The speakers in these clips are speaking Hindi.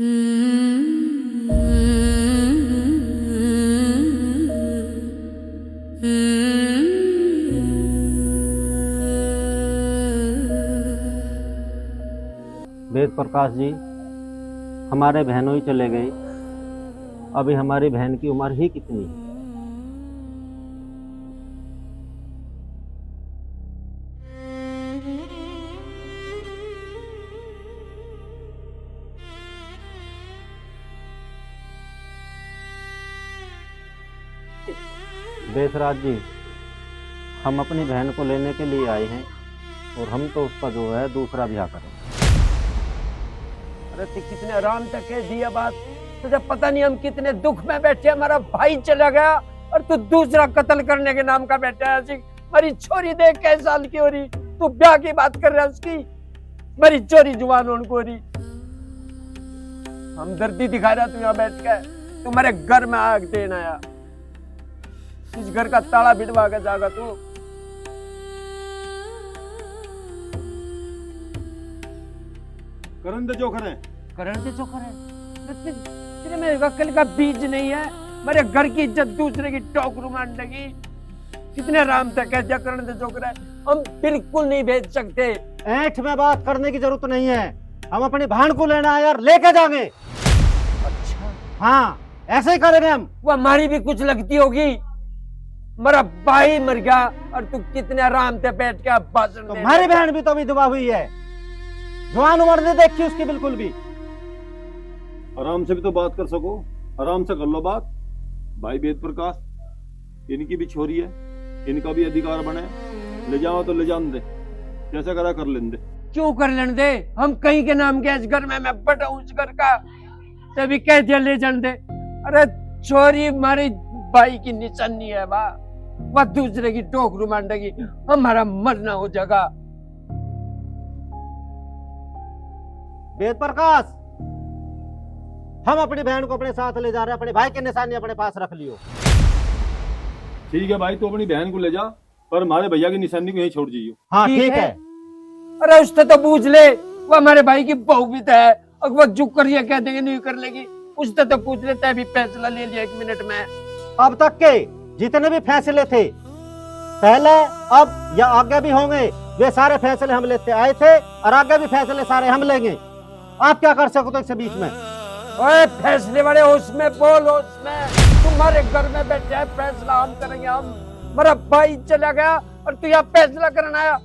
वेद प्रकाश जी, हमारे बहनों ही चले गई। अभी हमारी बहन की उम्र ही कितनी है। देशराज जी, हम अपनी बहन को लेने के लिए आए हैं और हम तो उसका जो है दूसरा ब्याह करेंगे। अरे तू कितने आराम तक कह दिया बात। तुझे पता नहीं हम कितने दुख में बैठे। हमारा भाई चला गया और तू दूसरा कत्ल करने के नाम का बैठा है। मेरी छोरी देख कैसे साल की हो रही, तू ब्याह की बात कर रहा है उसकी। मेरी चोरी जुबान उनको हो रही। हमदर्दी दिखा रहा तू यहाँ बैठ के। तू मेरे घर में आग देना आया। इस घर का ताला बिठवा के जागा तू। करण दे जो करे, करण दे जो करे। तेरे में अकल का बीज नहीं है। मेरे घर की इज्जत दूसरे की टोकरू मान लगी। कितने आराम से कह दिया करण दे जो करे। हम बिल्कुल नहीं भेज सकते। ऐठ में बात करने की जरूरत नहीं है। हम अपनी बहन को लेना है यार, लेके जाएंगे। अच्छा हाँ, ऐसे ही करेंगे हम। वो हमारी भी कुछ लगती होगी। मेरा भाई मर गया और तू कितने आराम से बैठ के अब भाषण दे। तुम्हारी बहन भी तो विधवा हुई है। जवान उम्र नहीं देखी उसकी बिल्कुल भी। आराम से भी तो बात कर सको। आराम से कर लो बात। भाई वेद प्रकाश, इनकी भी छोरी है, इनका भी अधिकार बने। ले जाओ तो ले जान दे, जैसा करा कर लें दे। क्यों कर लेने दे? हम कहीं के नाम के इस घर में मैं बड़ा हूं इस घर का, तभी कह दिया ले जाने दे। अरे छोरी हमारी भाई की निशानी है बा। वह दूसरे की टोकरू मांडेगी, हमारा मरना हो जाएगा। वेद प्रकाश, हम अपनी बहन को अपने साथ ले जा रहे हैं। अपने भाई की निशानी अपने पास रख लियो। ठीक है भाई, तू अपनी बहन को ले जा, पर हमारे भैया की निशानी को यहीं छोड़ जाइयो। हाँ ठीक है। अरे उससे तो पूछ ले, वो हमारे भाई की बहू भी तो है। और वो झुक कर ये कह देंगे नहीं कर लेगी। उससे तो पूछ लेते हैं। अभी फैसला ले लिया 1 मिनट में। अब तक के जितने भी फैसले थे, पहले अब या आगे भी होंगे, वे सारे फैसले हम लेते आए थे और आगे भी फैसले सारे हम लेंगे। आप क्या कर सकते हो इसके बीच में? ओए फैसले वाले उसमें बोल, उसमें तुम्हारे घर में बैठे हैं। फैसला हम करेंगे। हम, मेरा भाई चला गया और तू यहाँ फैसला करना आया।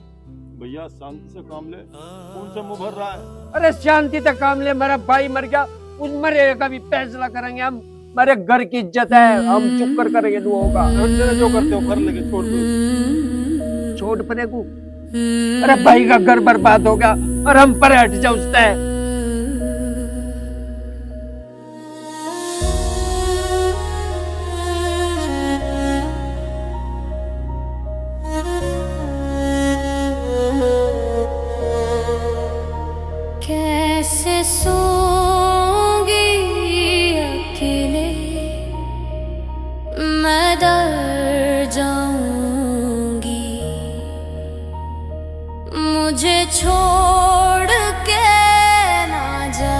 भैया शांति से काम ले, कौन से मुंह भर रहा है? अरे शांति से काम ले। मेरा भाई मर गया, उस मरे का भी फैसला करेंगे हम। मेरे घर की इज्जत है, हम चुप कर करेंगे तो होगा। जो करते हो कर लेके छोड़ दो। छोड़ पने को। अरे भाई का घर बर्बाद हो गया और हम पर हट जाओ उससे। कैसे सोऊंगी अकेले, मैं डर जाऊंगी। मुझे छोड़ के ना जा,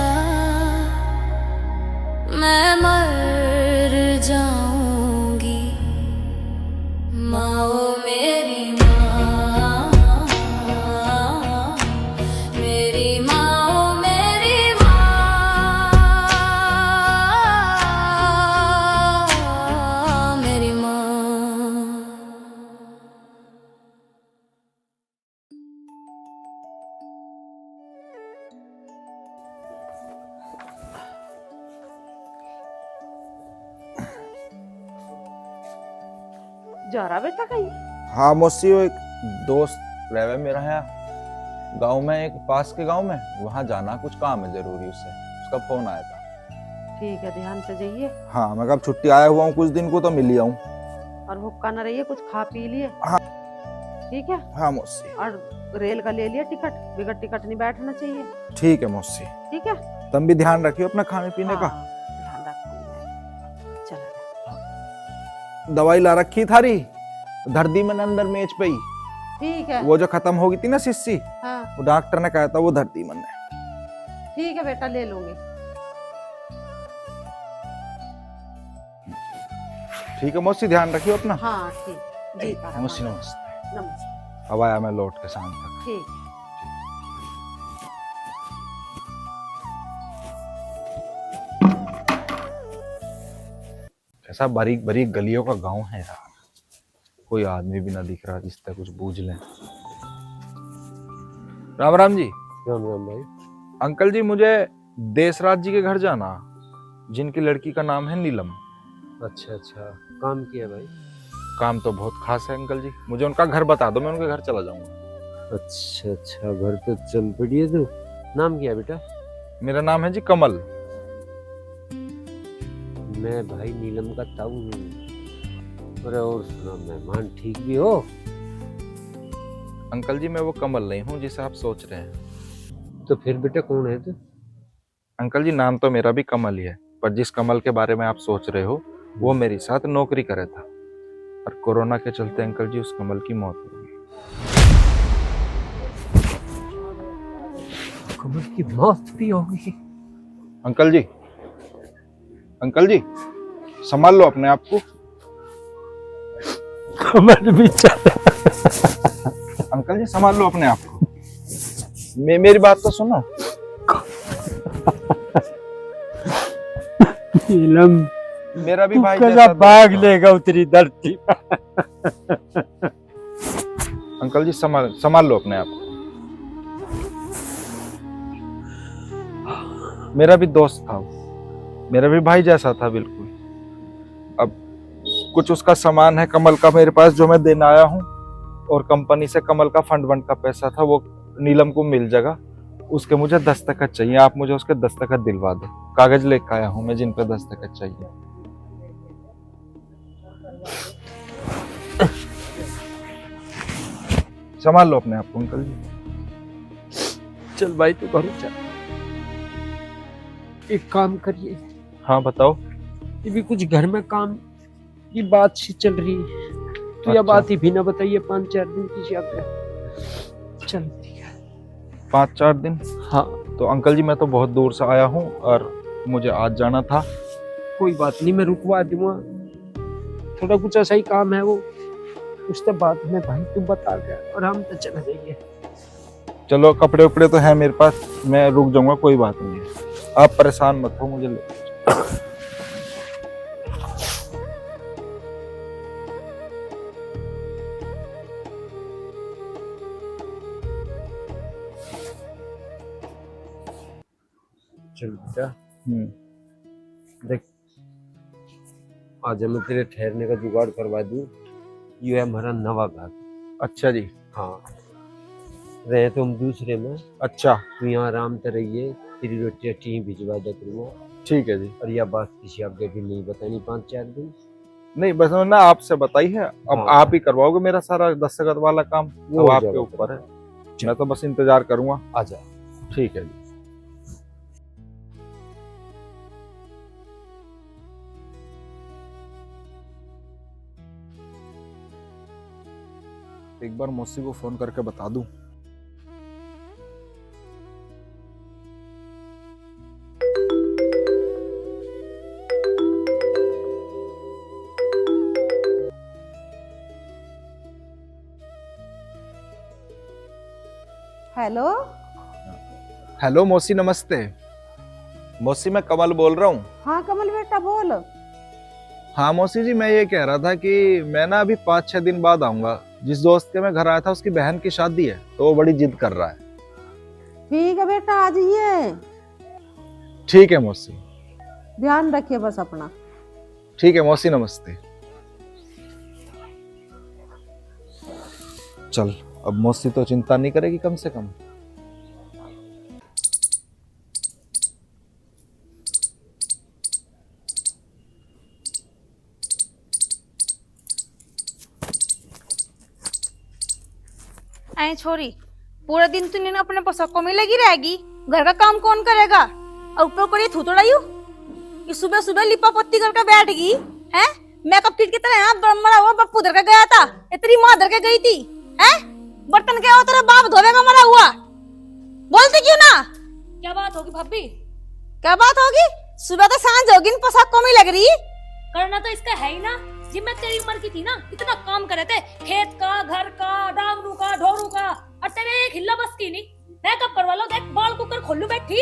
मैं मर जाऊंगी। माँ ओ मेरी माँ, मेरी माँ ओ मेरी माँ, मेरी माँ। जा रहा बेटा कहीं? हाँ मौसी, वो एक दोस्त रहे मेरा यहाँ गांव में, एक पास के गांव में, वहाँ जाना कुछ काम है जरूरी उससे। उसका फोन आया था। ठीक है, ध्यान से जाइए हाँ, मैं कब छुट्टी आया हुआ हूँ कुछ दिन को, तो मिल ही आऊँ। और भूखा न रहिए, कुछ खा पी लिए। हाँ ठीक है। हाँ मौसी। और रेल का ले लिया टिकट, बिगड़ टिकट नहीं बैठना चाहिए। ठीक है मौसी। ठीक है, तुम भी ध्यान रखियो अपना खाने पीने का। हाँ, ध्यान रखूंगा। चलो दवाई ला रखी थारी, धर दी मैंने अंदर मेज पे ही। ठीक है। वो जो खत्म हो गई थी ना शीशी, हाँ वो डॉक्टर ने कहा था वो धर दी मैंने। ठीक है बेटा, ले लूंगी। ठीक है मौसी, ध्यान रखियो अपना। हाँ ठीक जी तारा मौसी माँ। नमस्ते। नमस्ते। अब आया मैं लौट के शाम तक। ठीक कैसा बारीक बारीक गलियों का गांव है यार, कोई आदमी भी ना दिख रहा जिससे कुछ बूझ लें। राम राम जी। राम राम भाई। अंकल जी मुझे देशराज जी के घर जाना, जिनकी लड़की का नाम है नीलम। अच्छा अच्छा, काम किया भाई? काम तो बहुत खास है अंकल जी, मुझे उनका घर बता दो, मैं उनके घर चला जाऊंगा। अच्छा अच्छा, घर तो चल पड़ी है तू। नाम क्या है बेटा? मेरा नाम है जी कमल। मैं भाई नीलम का ताऊ हूँ। अरे और सुना, मेहमान ठीक भी हो? अंकल जी मैं वो कमल नहीं हूँ जिसे आप सोच रहे हैं। तो फिर बेटा कौन है तू? अंकल जी नाम तो मेरा भी कमल ही है, पर जिस कमल के बारे में आप सोच रहे हो वो मेरे साथ नौकरी करे था, और कोरोना के चलते अंकल जी उस कमल की मौत हो गई। कमल की मौत भी होगी? अंकल जी, अंकल जी संभाल लो अपने आप को। कमल भी चला। अंकल जी संभाल लो अपने आप को। मेरी बात तो सुनो। नीलम मेरा भी भाई कदा जैसा भाग दोस्त था। लेगा उतरी धरती। अंकल जी संभाल लो अपने आप को। मेरा भी दोस्त था वो, मेरा भी भाई जैसा था बिल्कुल। अब कुछ उसका सामान है कमल का मेरे पास जो मैं देने आया हूँ, और कंपनी से कमल का फंड का पैसा था वो नीलम को मिल जाएगा। उसके मुझे दस्तखत चाहिए, आप मुझे उसके दस्तखत दिलवा दो। कागज लेकर आया हूँ मैं जिन पे दस्तखत चाहिए। संभाल लो अपने आप को अंकल जी। चल भाई तू घर चल। एक काम करिए, हाँ बताओ। ये भी कुछ घर में काम की बात सी चल रही है, तो यह अच्छा। बात ही भी ना बताइए। 5-4 दिन की यात्रा। चल 5-4 दिन? हाँ तो अंकल जी मैं तो बहुत दूर से आया हूँ और मुझे आज जाना था। कोई बात नहीं, मैं रुकवा दूंगा। थोड़ा कुछ ऐसा ही काम है वो, उसके बाद में भाई तू बता गया और हम तो चले जाइए। चलो कपड़े उपड़े तो है मेरे पास, मैं रुक जाऊंगा, कोई बात नहीं है, आप परेशान मत हो मुझे। चल बेटा देख, आज मैं तेरे ठहरने का जुगाड़ करवा दूं। ये है हमारा नवा घर। अच्छा जी। हाँ, रहे तो हम दूसरे में। अच्छा तू यहाँ आराम से रहिए, तेरी रोटी टी भिजवा दे करूँगा। ठीक है जी। और यह बात किसी आगे भी नहीं बतानी 5-4 दिन। नहीं बस ना आपसे बताई है, अब हाँ। आप ही करवाओगे मेरा सारा दस्तखत वाला काम, वो वो हो आपके जाएगा। ऊपर है। मैं तो बस इंतजार करूंगा। आजा। ठीक है जी। एक बार मौसी को फोन करके बता दूं। हेलो। हेलो मौसी नमस्ते। मौसी मैं कमल बोल रहा हूँ। हाँ कमल बेटा बोल। हाँ मौसी जी मैं ये कह रहा था कि मैं ना अभी 5-6 दिन बाद आऊंगा। जिस दोस्त के मैं घर आया था उसकी बहन की शादी है, तो वो बड़ी जिद कर रहा है। ठीक है बेटा आ जाइए। ठीक है मौसी। ध्यान रखिए बस अपना। ठीक है मौसी नमस्ते। चल अब मौसी तो चिंता नहीं करेगी कम से कम। ऐ छोरी, पूरा दिन तू ने अपने पोशाकों में लगी रहेगी, घर का काम कौन करेगा? और ऊपर को ये थूथड़ायू कि सुबह सुबह लिपा पत्ती करके बैठ गई है। मेकअप किट की तरह यहाँ मरा हुआ बप्पू धर के गया था, तेरी माँ धर के गई थी है। बर्तन क्या हो तेरा बाप धोवेगा मरा हुआ? बोलती क्यों ना? क्या बात होगी भाभी? क्या बात होगी? सुबह तो सांझ होगी, इन पोशाकों में लग रही। करना तो इसका है ही ना, जब मैं तेरी उम्र की थी ना, इतना काम करे थे, खेत का, घर का, डांगरू का, ढोरू का, और तेरे एक हिल्ला बस की नहीं। मैं कब करवा लो, देख बाल कुकर खोलू बैठी।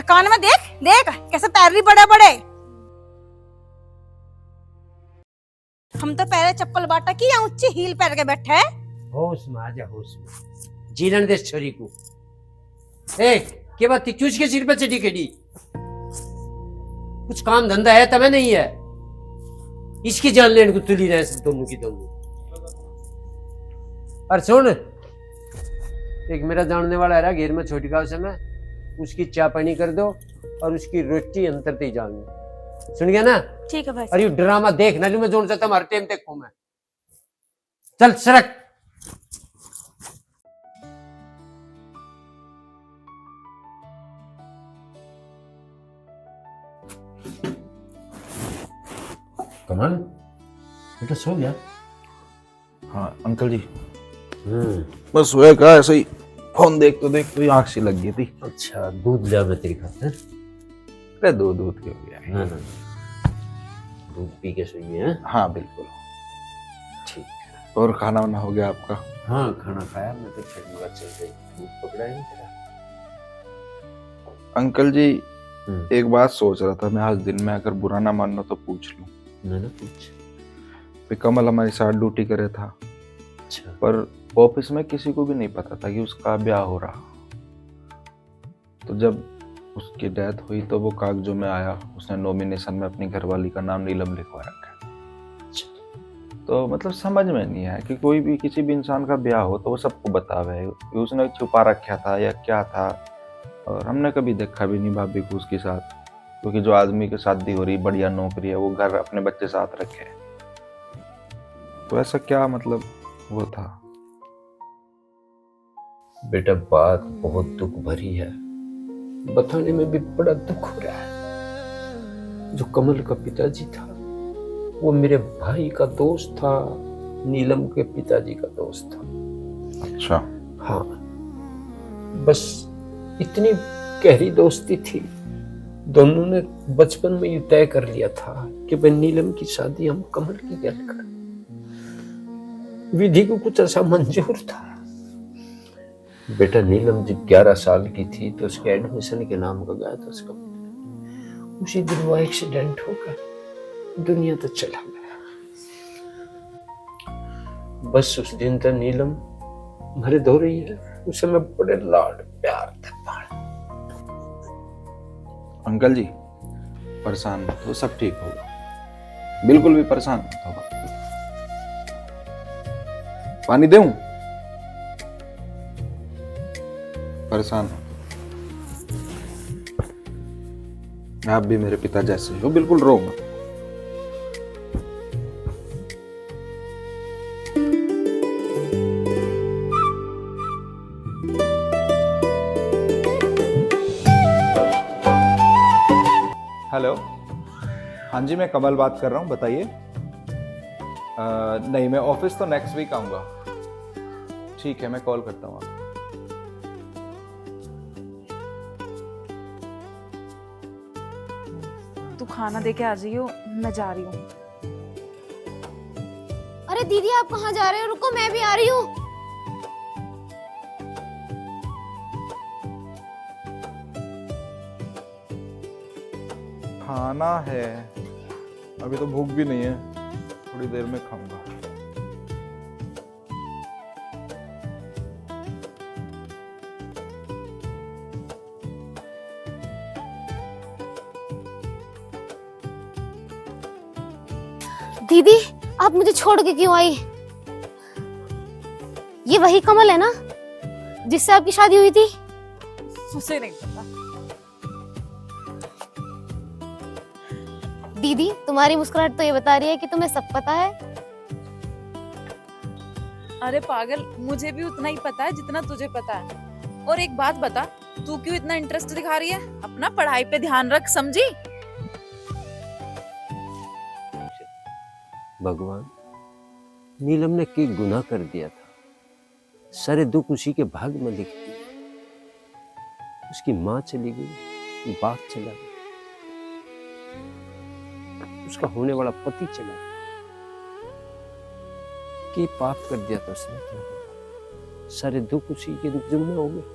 कान में देख देख कैसे पैर भी बड़े बड़े। हम तो पहले चप्पल बाटा की या ऊंची हील पहन के बैठे हैं। होश में आ जा, होश में। जीलन दे छोरी को। ए, के बात चूच के सिर पे चढ़ी केडी। कुछ काम धंधा है तब नहीं है। इसकी जान लेने को तुली रहे दोनों की दोनों। और सुन, एक मेरा जानने वाला है घेर में छोटी गांव से, मैं उसकी चाय पानी कर दो और उसकी रोटी अंतर ते जान लो। सुन गया ना? ठीक है भाई। अरे ड्रामा देख ना, जो मैं जोड़ सकता हूँ हर टाइम देखूं मैं। चल सरक। कमाल, बेटा सो गया? हाँ अंकल जी, बस सोया का ऐसे ही फोन देखते देखते ही आंख सी लग गई थी। अच्छा, दूध लिया मैं तेरी खातिर। अरे दूध के हो गया। ना दूध पी के सोइए हैं? हाँ बिल्कुल। ठीक है। और खाना वाना हो गया आपका? हाँ खाना खाया मैं तो, फिर मुझे चल गई। दूध पकड़ा है तेरा? अंकल जी एक बात सोच रहा था मैं, आज दिन में अगर बुरा ना मानना तो पूछ लूं। ना पूछ। कमल हमारे साथ ड्यूटी करे था। अच्छा। पर ऑफिस में किसी को भी नहीं पता था कि उसका ब्याह हो रहा। तो जब उसकी डेथ हुई तो वो कागजों में आया, उसने नॉमिनेशन में अपनी घरवाली का नाम नीलम लिखवा रखा है। तो मतलब समझ में नहीं आया कि कोई भी किसी भी इंसान का ब्याह हो तो वो सबको बतावे, उसने छुपा रखा था या क्या था। और हमने कभी देखा भी नहीं भाभी को उसके साथ, क्योंकि जो आदमी की शादी हो रही, बढ़िया नौकरी है, वो घर अपने बच्चे साथ रखे। तो ऐसा क्या मतलब वो था? बेटा बात बहुत दुख भरी है, बताने में भी बड़ा दुख हो रहा है। जो कमल का पिताजी था वो मेरे भाई का दोस्त था, नीलम के पिताजी का दोस्त था। अच्छा। हाँ, बस इतनी गहरी दोस्ती थी, दोनों ने बचपन में ही तय कर लिया था कि भाई नीलम की शादी हम कमल की गैल करें। विधि को कुछ ऐसा मंजूर था। बेटा नीलम जब 11 साल की थी तो उसके एडमिशन के नाम का गया था उसका, उसी दिन वो एक्सीडेंट हो गया, दुनिया तो चला गया। बस उस दिन तक नीलम मरे धो रही है, उस समय बड़े लाड प्यार था। अंकल जी परेशान मत हो, सब ठीक होगा, बिल्कुल भी परेशान मत होगा। पानी दूं? परेशान हो? आप भी मेरे पिता जैसे हो, बिल्कुल रो मत। हेलो, हाँ जी मैं कमल बात कर रहा हूँ, बताइए। नहीं मैं ऑफिस तो नेक्स्ट वीक आऊँगा। ठीक है मैं कॉल करता हूँ आपको। तू खाना दे के आ जाइयो, मैं जा रही हूँ। अरे दीदी आप कहाँ जा रहे हो? रुको मैं भी आ रही हूँ। खाना है, अभी तो भूख भी नहीं है, थोड़ी देर में खाऊंगा। दीदी आप मुझे छोड़ के क्यों आई? ये वही कमल है ना जिससे आपकी शादी हुई थी? उसे नहीं पता। दीदी तुम्हारी मुस्कुराहट तो ये बता रही है कि तुम्हें सब पता है। अरे पागल, मुझे भी उतना ही पता है जितना तुझे पता है। और एक बात बता, तू क्यों इतना इंटरेस्ट दिखा रही है? अपना पढ़ाई पे ध्यान रख, समझी? भगवान, नीलम ने की गुनाह कर दिया था, सारे दुख उसी के भाग में लिख दिए। उसकी माँ चली गई, बाप चला गया, उसका होने वाला पति चला गया, की पाप कर दिया तो उसने तो सारे दुख उसी के दुख जुम्मे हो गए।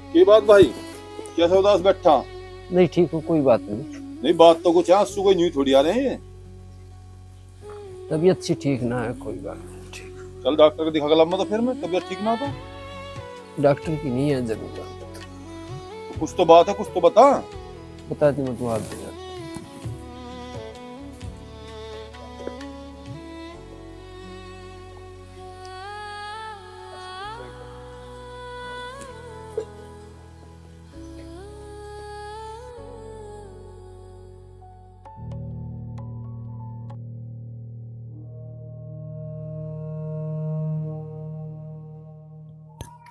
की बात भाई, कैसा उदास बैठा? नहीं ठीक हो, कोई बात नहीं। नहीं बात तो कुछ है, आंसू कोई न्यू थोड़ी आ रहे हैं। तबीयत सी ठीक ना है, कोई बात नहीं। ठीक, कल डॉक्टर को दिखा गया तो फिर मैं तबीयत ठीक ना हो तो डॉक्टर की नहीं है जरूरत। कुछ तो बात है, कुछ तो बता। बता दी मैं, तो आप देना।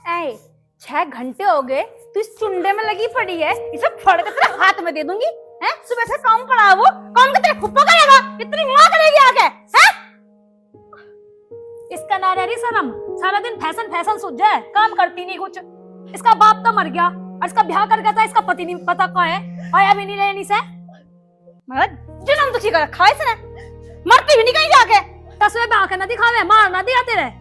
ऐ 6 घंटे हो गए तू इस चुंडे में लगी पड़ी है, इसे फड़ के तेरे हाथ में दे दूंगी। हैं सुबह से काम पड़ा वो काम का तेरे फुप्पा करेगा, इतनी मां करेगी आके। हैं इसका ना रही शर्म, सारा दिन फैशन फैशन सूझ जाए, काम करती नहीं कुछ। इसका बाप तो मर गया और इसका ब्याह कर गया था, इसका पति नहीं पता कहाँ है, आया भी नहीं रहनी से। मेरा जन्म दुखी कर रखा है इसने, मरती भी नहीं कहीं जाके। तस्वीर में आंखें ना दिखावे, मार ना दिया तेरे।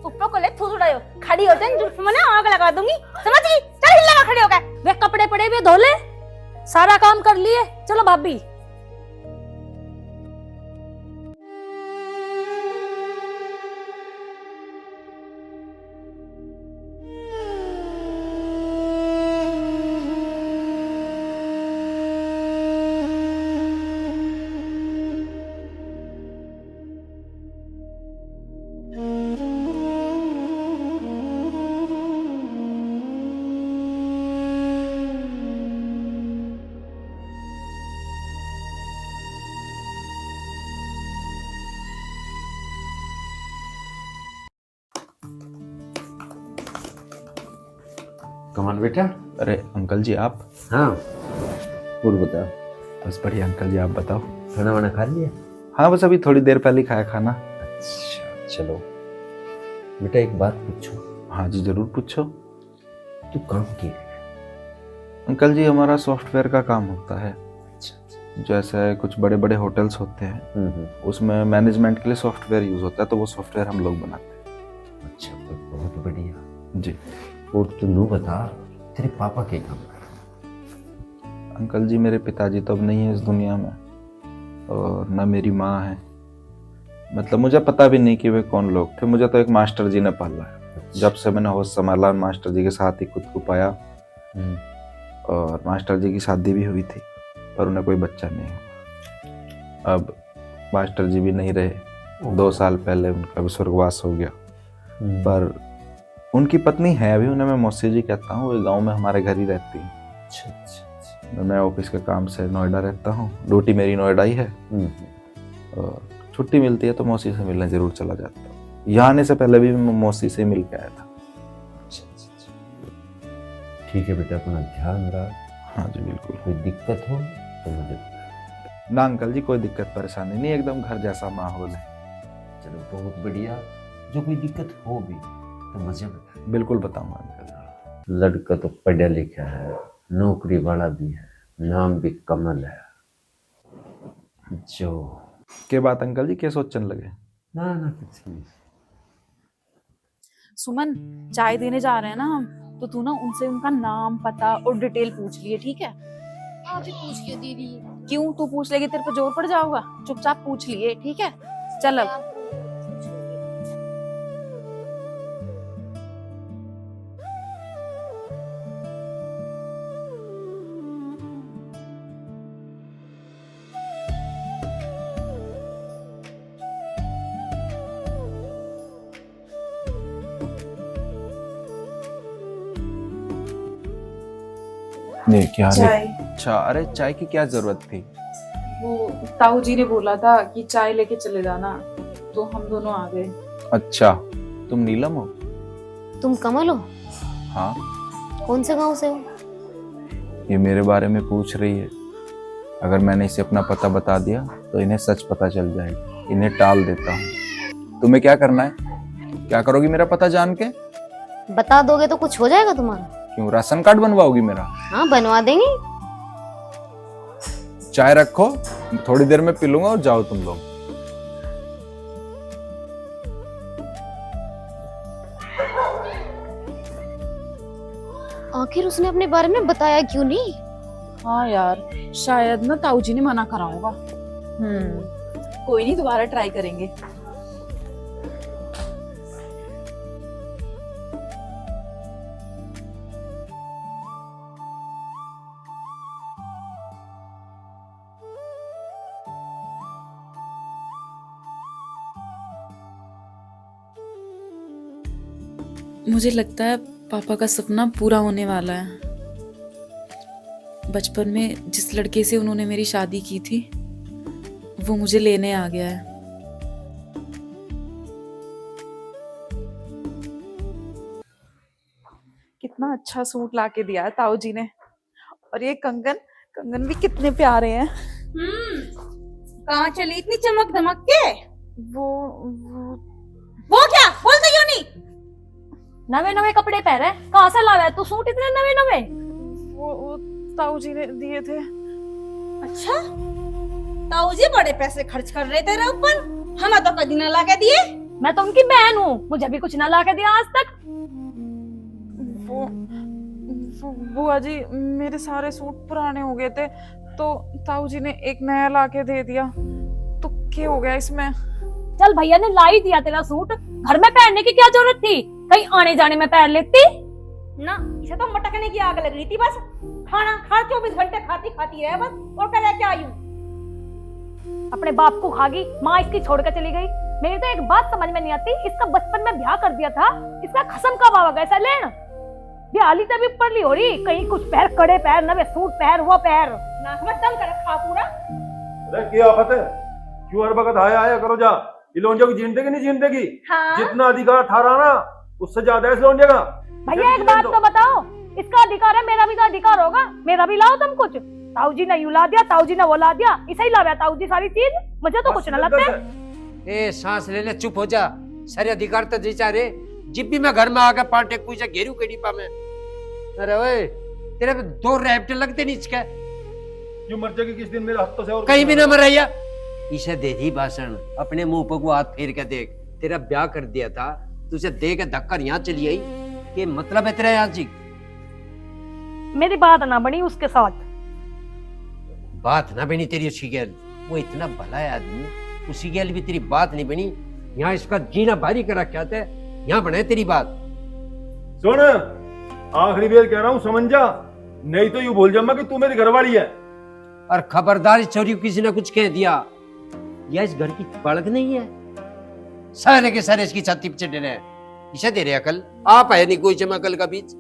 ऊपर को ले थूथड़ायो, खड़ी हो जाए जुल्फ में ना आग लगा दूंगी, समझ गई? चल हिल लगा खड़ी होकर। वे कपड़े पड़े हुए धो ले, सारा काम कर लिए। चलो भाभी। कमान बेटा। अरे अंकल जी आप? हाँ, और बता। बस बढ़िया अंकल जी, आप बताओ। खाना वाना खा लिया? हाँ बस अभी थोड़ी देर पहले ही खाया खाना। अच्छा चलो बेटा, एक बात पूछो। हाँ जी जरूर पूछो। तू काम किए? अंकल जी हमारा सॉफ्टवेयर का काम होता है। अच्छा। जैसे कुछ बड़े बड़े होटल्स होते हैं, उसमें मैनेजमेंट के लिए सॉफ्टवेयर यूज होता है, तो वो सॉफ्टवेयर हम लोग बनाते हैं। अच्छा, बहुत बढ़िया जी। और तू नू बता, तेरे पापा के काम कर? अंकल जी मेरे पिताजी तो अब नहीं है इस दुनिया में, और ना मेरी माँ है। मतलब मुझे पता भी नहीं कि वे कौन लोग थे, मुझे तो एक मास्टर जी ने पाला है। जब से मैंने होश संभाला मास्टर जी के साथ ही खुद को पाया, और मास्टर जी की शादी भी हुई थी पर उन्हें कोई बच्चा नहीं हुआ। अब मास्टर जी भी नहीं रहे, 2 साल पहले उनका भी स्वर्गवास हो गया। पर उनकी पत्नी है अभी, उन्हें मैं मौसी जी कहता हूँ, वो गांव में हमारे घर ही रहती है। अच्छा। मैं ऑफिस के काम से नोएडा रहता हूँ, ड्यूटी मेरी नोएडा ही है, और छुट्टी मिलती है तो मौसी से मिलने जरूर चला जाता हूँ। यहाँ आने से पहले भी मैं मौसी से मिल के आया था। अच्छा। ठीक है बेटा, अपना ध्यान रख। हाँ जी बिल्कुल। कोई दिक्कत हो तो मुझे ना अंकल जी, कोई दिक्कत परेशानी नहीं, एकदम घर जैसा माहौल है। चलो बहुत बढ़िया। जो कोई दिक्कत हो भी तो मुझे बता। बिल्कुल बताऊंगा अंकल। लड़का तो पढ़ा लिखा है, नौकरी वाला भी है, नाम भी कमल है। जो के बात अंकल जी क्या सोचने लगे? ना कुछ नहीं। सुमन, चाय देने जा रहे हैं ना हम, तो तू ना उनसे उनका नाम पता और डिटेल पूछ लिए, ठीक है? आप ही पूछ लियो दीदी। क्यों? तू पूछ लेगी तेरे पे जोर पड़ जाऊंगा? चुपचाप पूछ लिए, ठीक है? चल अब। नहीं क्या चाय। अच्छा, अरे चाय की क्या जरूरत थी? वो ताऊ जी ने बोला था कि चाय लेके चले जाना, तो हम दोनों आ गए। अच्छा, तुम नीलम हो? तुम कमल हो? हाँ, कौन से गांव से हो? ये मेरे बारे में पूछ रही है। अगर मैंने इसे अपना पता बता दिया तो इन्हें सच पता चल जाएगा। इन्हें टाल देता हूँ। तुम्हें क्या करना है? क्या करोगी मेरा पता जान के? बता दोगे तो कुछ हो जाएगा तुम्हारा? क्यों, राशन कार्ड बनवाओगी मेरा? हाँ, बनवा देंगे। चाय रखो, थोड़ी देर में पी लूंगा और जाओ तुम लोग। आखिर उसने अपने बारे में बताया क्यों नहीं? हाँ यार, शायद ना ताऊ जी ने मना करा होगा। कोई नहीं, दोबारा ट्राई करेंगे। मुझे लगता है पापा का सपना पूरा होने वाला है। बचपन में जिस लड़के से उन्होंने मेरी शादी की थी, वो मुझे लेने आ गया है। कितना अच्छा सूट लाके दिया है ताऊ जी ने। और ये कंगन भी कितने प्यारे हैं। कहाँ चली इतनी चमक धमक के? वो क्या बोलते क्यों नहीं? नवे नवे कपड़े पहने, कहाँ से लाया तू सूट इतने नवे नवे? वो ताऊ जी ने दिए थे। अच्छा, ताऊ जी बड़े पैसे खर्च कर रहे तेरे ऊपर, हमें तो कभी ना ला के दिए। मैं तो उनकी बहन हूँ, मुझे भी कुछ ना ला के दिया आज तक। बुआ जी, मेरे सारे सूट पुराने हो गए थे, तो ताऊ जी ने एक नया ला के दे दिया। तो क्या हो गया इसमें? चल भैया ने ला ही दिया तेरा सूट, घर में पहनने की क्या जरूरत थी? कहीं आने जाने में पहन लेती ना। इसे तो मटकने की आग लग रही थी बस। खाना हर 24 घंटे खाती खाती रहे बस, और क्या लेके आई हूँ। अपने बाप को खागी, माँ इसकी छोड़ कर चली गई। मेरी तो एक बात समझ में नहीं आती, इसका बचपन में ब्याह कर दिया था, इसका खसम कब आवा ऐसा लेन? ब्याहली तभी पड़ली हो रही, कहीं कुछ पैर कड़े पैर, नवे सूट पैर, वो पैर नाक में दम कर रखा पूरा। अरे क्या आफत है? क्यों हर वक्त आया आया करो जा? ये लौंडियों की जीनते की नहीं जीनते की? हाँ? जितना अधिकार थारा ना, उससे ज्यादा है इस लौंडिया का। भैया एक बात तो बताओ, इसका अधिकार है, मेरा भी तो अधिकार होगा। मेरा भी लाओ तुम कुछ। ताऊ जी ने यूं ला दिया, ताऊ जी ने वो ला दिया, इसे ही लाया ताऊ जी सारी चीज, मुझे तो कुछ ना लगता है। ए सांस ले ले, चुप हो जा। सारे अधिकार तो जीचा रे। जब भी मैं घर में आकर पांटे पूछा घेरू के डिब्बा में, अरे ओए तेरे पे 2 रैप्ट लगते नहीं इसके। क्यों मर जाएगी किस दिन मेरे हाथों से? और कहीं भी ना मरैया। इसे दे दी भाषण, अपने मुंह पर को हाथ फेर के देख। तेरा ब्याह कर दिया था, तुझे दे के धक्का यहाँ चली आई, के मतलब है तेरा यहाँ जी? मेरी बात ना बनी उसके साथ। बात ना बनी तेरी उसकी गैल, वो इतना भला है आदमी, उसी गैल भी तेरी बात नहीं बनी। यहाँ इसका जीना भारी कर रखा था, यहाँ बने तेरी बात। सुन, आखिरी बेर कह रहा हूँ, समझ जा, नहीं तो यूं भूल जाऊंगा कि तू मेरी घरवाली है। और खबरदार इस चोरी को किसी ने कुछ कह दिया, यह इस घर की बालक नहीं है। सारे के सारे इसकी छाती पे चढ़े रहे, इसे दे रहे अकल। आप है नहीं कोई जमा अकल का बीच।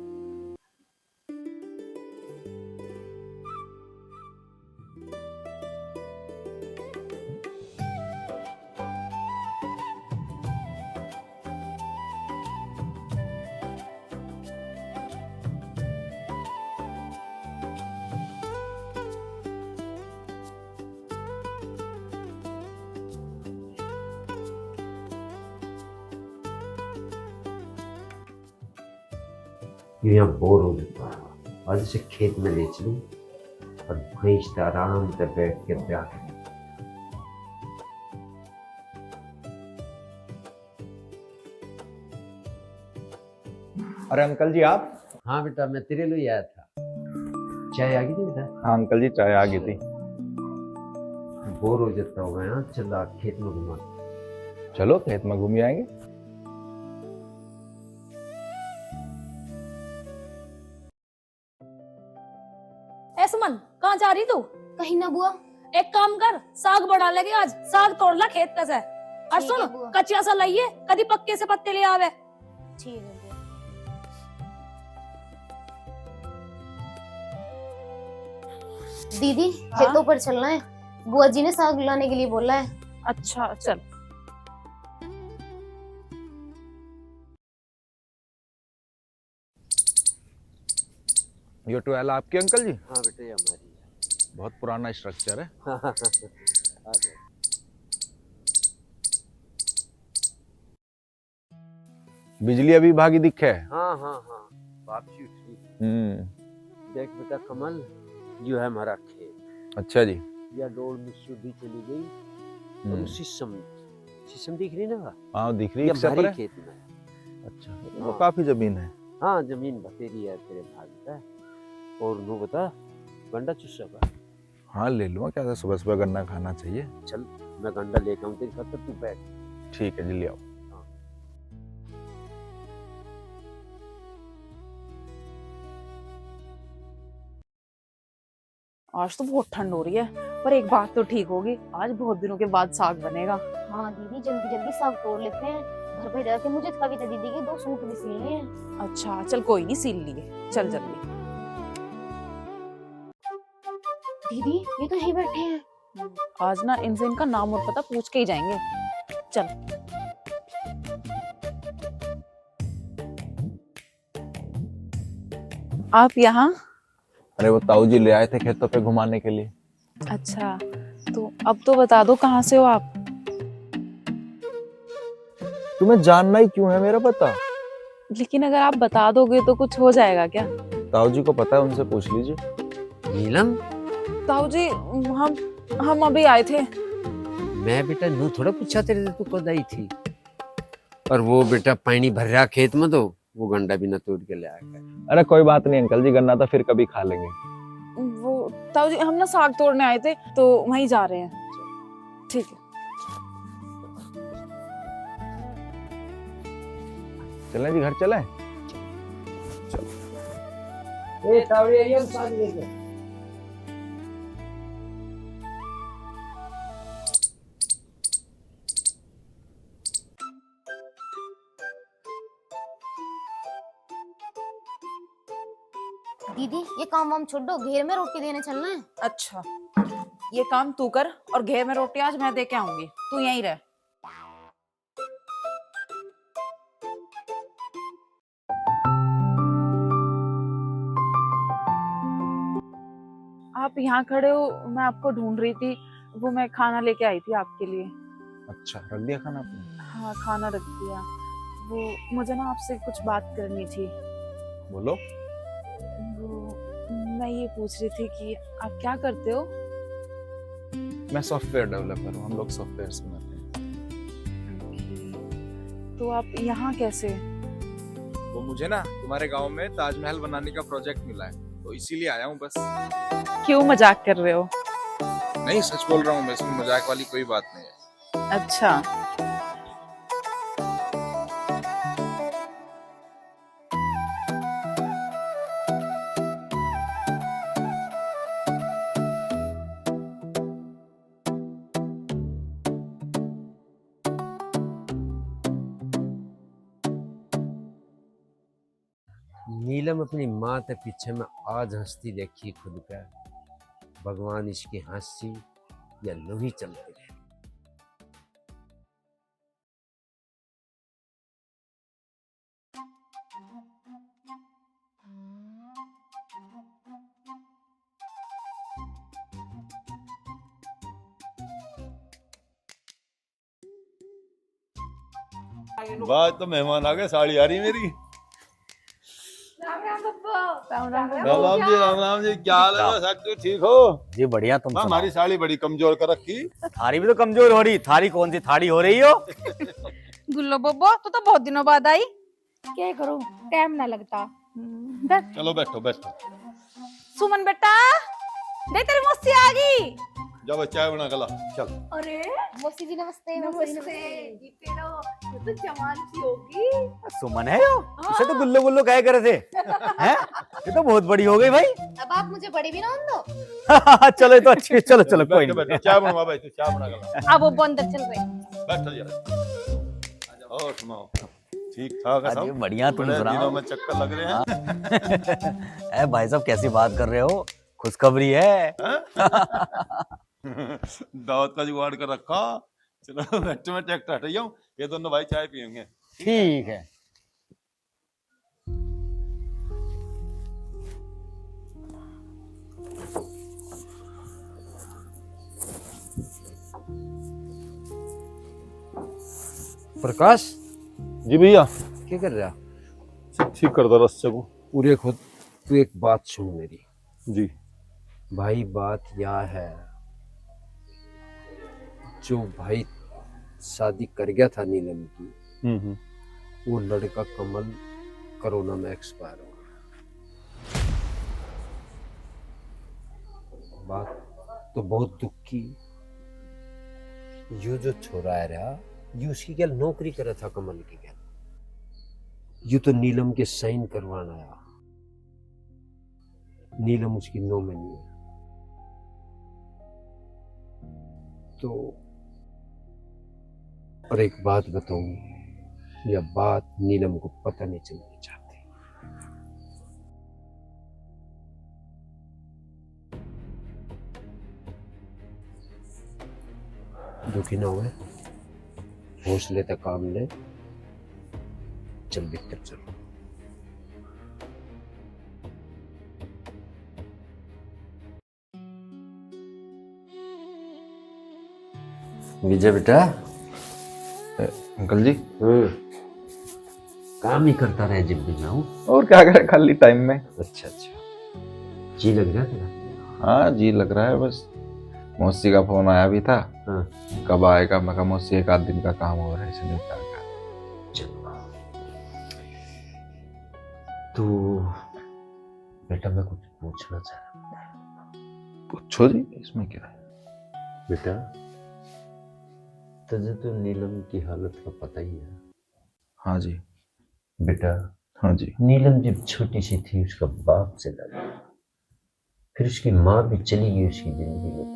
यहाँ बोर हो जाता है, आज से खेत में ले चलूं और भैंस आराम से बैठ के ब्याह करें। अरे अंकल जी आप? हाँ बेटा, मैं तेरे लिए आया था। चाय आ गई थी बेटा? हाँ अंकल जी, चाय आ गई थी। बोर हो जाता होगा यहाँ, चला खेत में घुमा। चलो खेत में घूम आएंगे। सुमन, कहाँ जा रही तू? कहीं ना बुआ। एक काम कर, साग बढ़ा लेगी आज, साग तोड़ ला खेत पे से। और ठीक है सुन, बुआ। कच्चिया सा लाइए, कभी पक्के से पत्ते ले आवे। ठीक है बुआ। दीदी, खेतों पर चलना है, बुआ जी ने साग लाने के लिए बोला है। अच्छा चल। ये ट्वेल्व आपके अंकल जी? हाँ बेटा ये हमारी है। बहुत पुराना स्ट्रक्चर है। आ जाओ। बिजली अभी भागी दिखे है। हाँ हाँ हाँ वापसी उठी। देख बेटा कमल, जो है हमारा खेत। अच्छा जी। या डोल मुझसे भी चली गई और शीशम दिख रही ना? हाँ दिख रही ये है। हमारे खेत में है। अच्छा वो काफी जमीन है। हाँ जमीन बतेरी है तेरे भाग का। और नो बता गंडा चुस्सा का। हाँ ले लूँगा, क्या सुबह सुबह गन्ना खाना चाहिए। चल मैं गंडा लेके आऊँ तेरी खातर, तू बैठ। ठीक है जी, ले आओ। आज तो बहुत ठंड हो रही है, पर एक बात तो ठीक होगी, आज बहुत दिनों के बाद साग बनेगा। हाँ दीदी जल्दी जल्दी साग तोड़ लेते हैं। घर पे रह के मुझे कविता दीदी के 2 सूट भी सिलने हैं। अच्छा चल कोई नहीं, सिल लिए, चल जल्दी। दीदी ये तो यहीं बैठे हैं। आज ना इनसे इनका नाम और पता पूछ के ही जाएंगे। चल आप यहाँ? अरे वो ताऊ जी ले आए थे खेतों पे घुमाने के लिए। अच्छा तो अब तो बता दो कहाँ से हो आप? तुम्हें जानना ही क्यों है मेरा पता? लेकिन अगर आप बता दोगे तो कुछ हो जाएगा क्या? ताऊ जी को पता है, उनसे पूछ लीजिए। नीलम ताऊ जी हम अभी आए थे। मैं बेटा नू थोड़ा पूछा तेरे से, तू कद आई थी? और वो बेटा पानी भर रहा खेत में, तो वो गंडा भी ना तोड़ के ले आया। अरे कोई बात नहीं अंकल जी, गन्ना तो फिर कभी खा लेंगे। वो ताऊ जी हम ना साग तोड़ने आए थे तो वहीं जा रहे हैं। ठीक है चलें जी, घर चलें। ए तावड़ी आइए, साग लेके। दीदी ये काम वाम छोड़ो, घेर में रोटी देने चलना है। अच्छा ये काम तू कर और घेर में रोटी आज मैं दे के आऊंगी, तू यहीं रह। आप यहाँ खड़े हो, मैं आपको ढूंढ रही थी। वो मैं खाना लेके आई थी आपके लिए। अच्छा रख दिया खाना आपने? हाँ खाना रख दिया। वो मुझे ना आपसे कुछ बात करनी थी। बोलो। वो मैं ये पूछ रही थी कि आप क्या करते हो? मैं सॉफ्टवेयर डेवलपर हूँ, हम लोग सॉफ्टवेयर बनाते हैं। तो आप यहाँ कैसे? वो मुझे ना तुम्हारे गांव में ताजमहल बनाने का प्रोजेक्ट मिला है, तो इसीलिए आया हूँ बस। क्यों मजाक कर रहे हो? नहीं सच बोल रहा हूँ मैं, इसमें मजाक वाली कोई बात नहीं है। अच्छा नीलम अपनी माँ के पीछे में आज हंसती देखी खुद का। भगवान इसकी हंसी या लोही चलते रहे। वाह तो मेहमान आ गए, साड़ी आ रही मेरी। राम राम जी, क्या हाल है? सब तो ठीक हो जी? बढ़िया। तुम सुनाओ। हमारी साड़ी बड़ी कमजोर कर रखी। थारी भी तो कमजोर हो रही। थारी कौन सी थारी हो रही हो? गुल्लो बब्बो तू तो बहुत दिनों बाद आई। क्या करूं, टाइम ना लगता। चलो बैठो बैठो। सुमन बेटा देख तेरी मौसी आ गई। जाओ चाय बना के ला, चल। अरे मौसी जी नमस्ते। जीते रहो, ये तो जवान सी होगी। सुमन है यो? इसे तो गुल्लो गुल्लो कहे करे थे। हैं? ये तो बहुत बड़ी हो गई भाई। अब आप मुझे बड़ी भी ना दो। चलो ये तो अच्छी है। चलो चलो कोई बैठो नहीं। बैठो, चाय बनवा भाई, चाय बना के ला। अब वो बंदर चल रहे। बैठो यार। और सुनाओ, ठीक ठाक है अरे सब? बढ़िया। तुम बड़े सुनाओ। दिनों में चक्कर लग रहे हैं। ए भाई साहब कैसी बात कर रहे हो? खुशखबरी है। दावत का जुगाड़ कर रखा। चलो बैठो, मैं ट्रैक्टर हट जाऊं, ये दोनों भाई चाय पियेंगे। ठीक है। प्रकाश जी भैया, क्या कर रहा? ठीक कर दो रस्ते को। पूरे खुद तू एक बात सुन मेरी जी। भाई। बात यह है, जो भाई शादी कर गया था नीलम की, वो लड़का कमल कोरोना में एक्सपायर हो गया। बात तो बहुत दुख की। यो जो छोरा है रहा, ये उसकी क्या नौकरी करे था कमल की क्या, ये तो नीलम के साइन करवाना आया। नीलम उसकी नॉमिनी है। तो और एक बात बताऊं, यह बात नीलम को पता नहीं चलनी चाहती। दुखी ना हुए, हौसले तक काम ले, चल भीतर चलो। विजय बेटा। अंकल जी। काम ही करता रहे जिंदगी में हूँ। और क्या करे खाली टाइम में। अच्छा अच्छा, जी लग रहा तेरा? हाँ जी लग रहा है। बस मौसी का फोन आया भी था। हाँ। कब आएगा? मैं कहा मौसी एक आध दिन का काम हो रहा है, इसे निपटा कर। तो बेटा मैं कुछ पूछना चाह रहा था। पूछो जी, इसमें क्या है? बेटा तुझे तो नीलम की हालत का पता ही है। हाँ जी। बेटा हाँ जी। नीलम जब छोटी सी थी उसका बाप चला गया, फिर उसकी माँ भी चली गई उसकी जिंदगी में।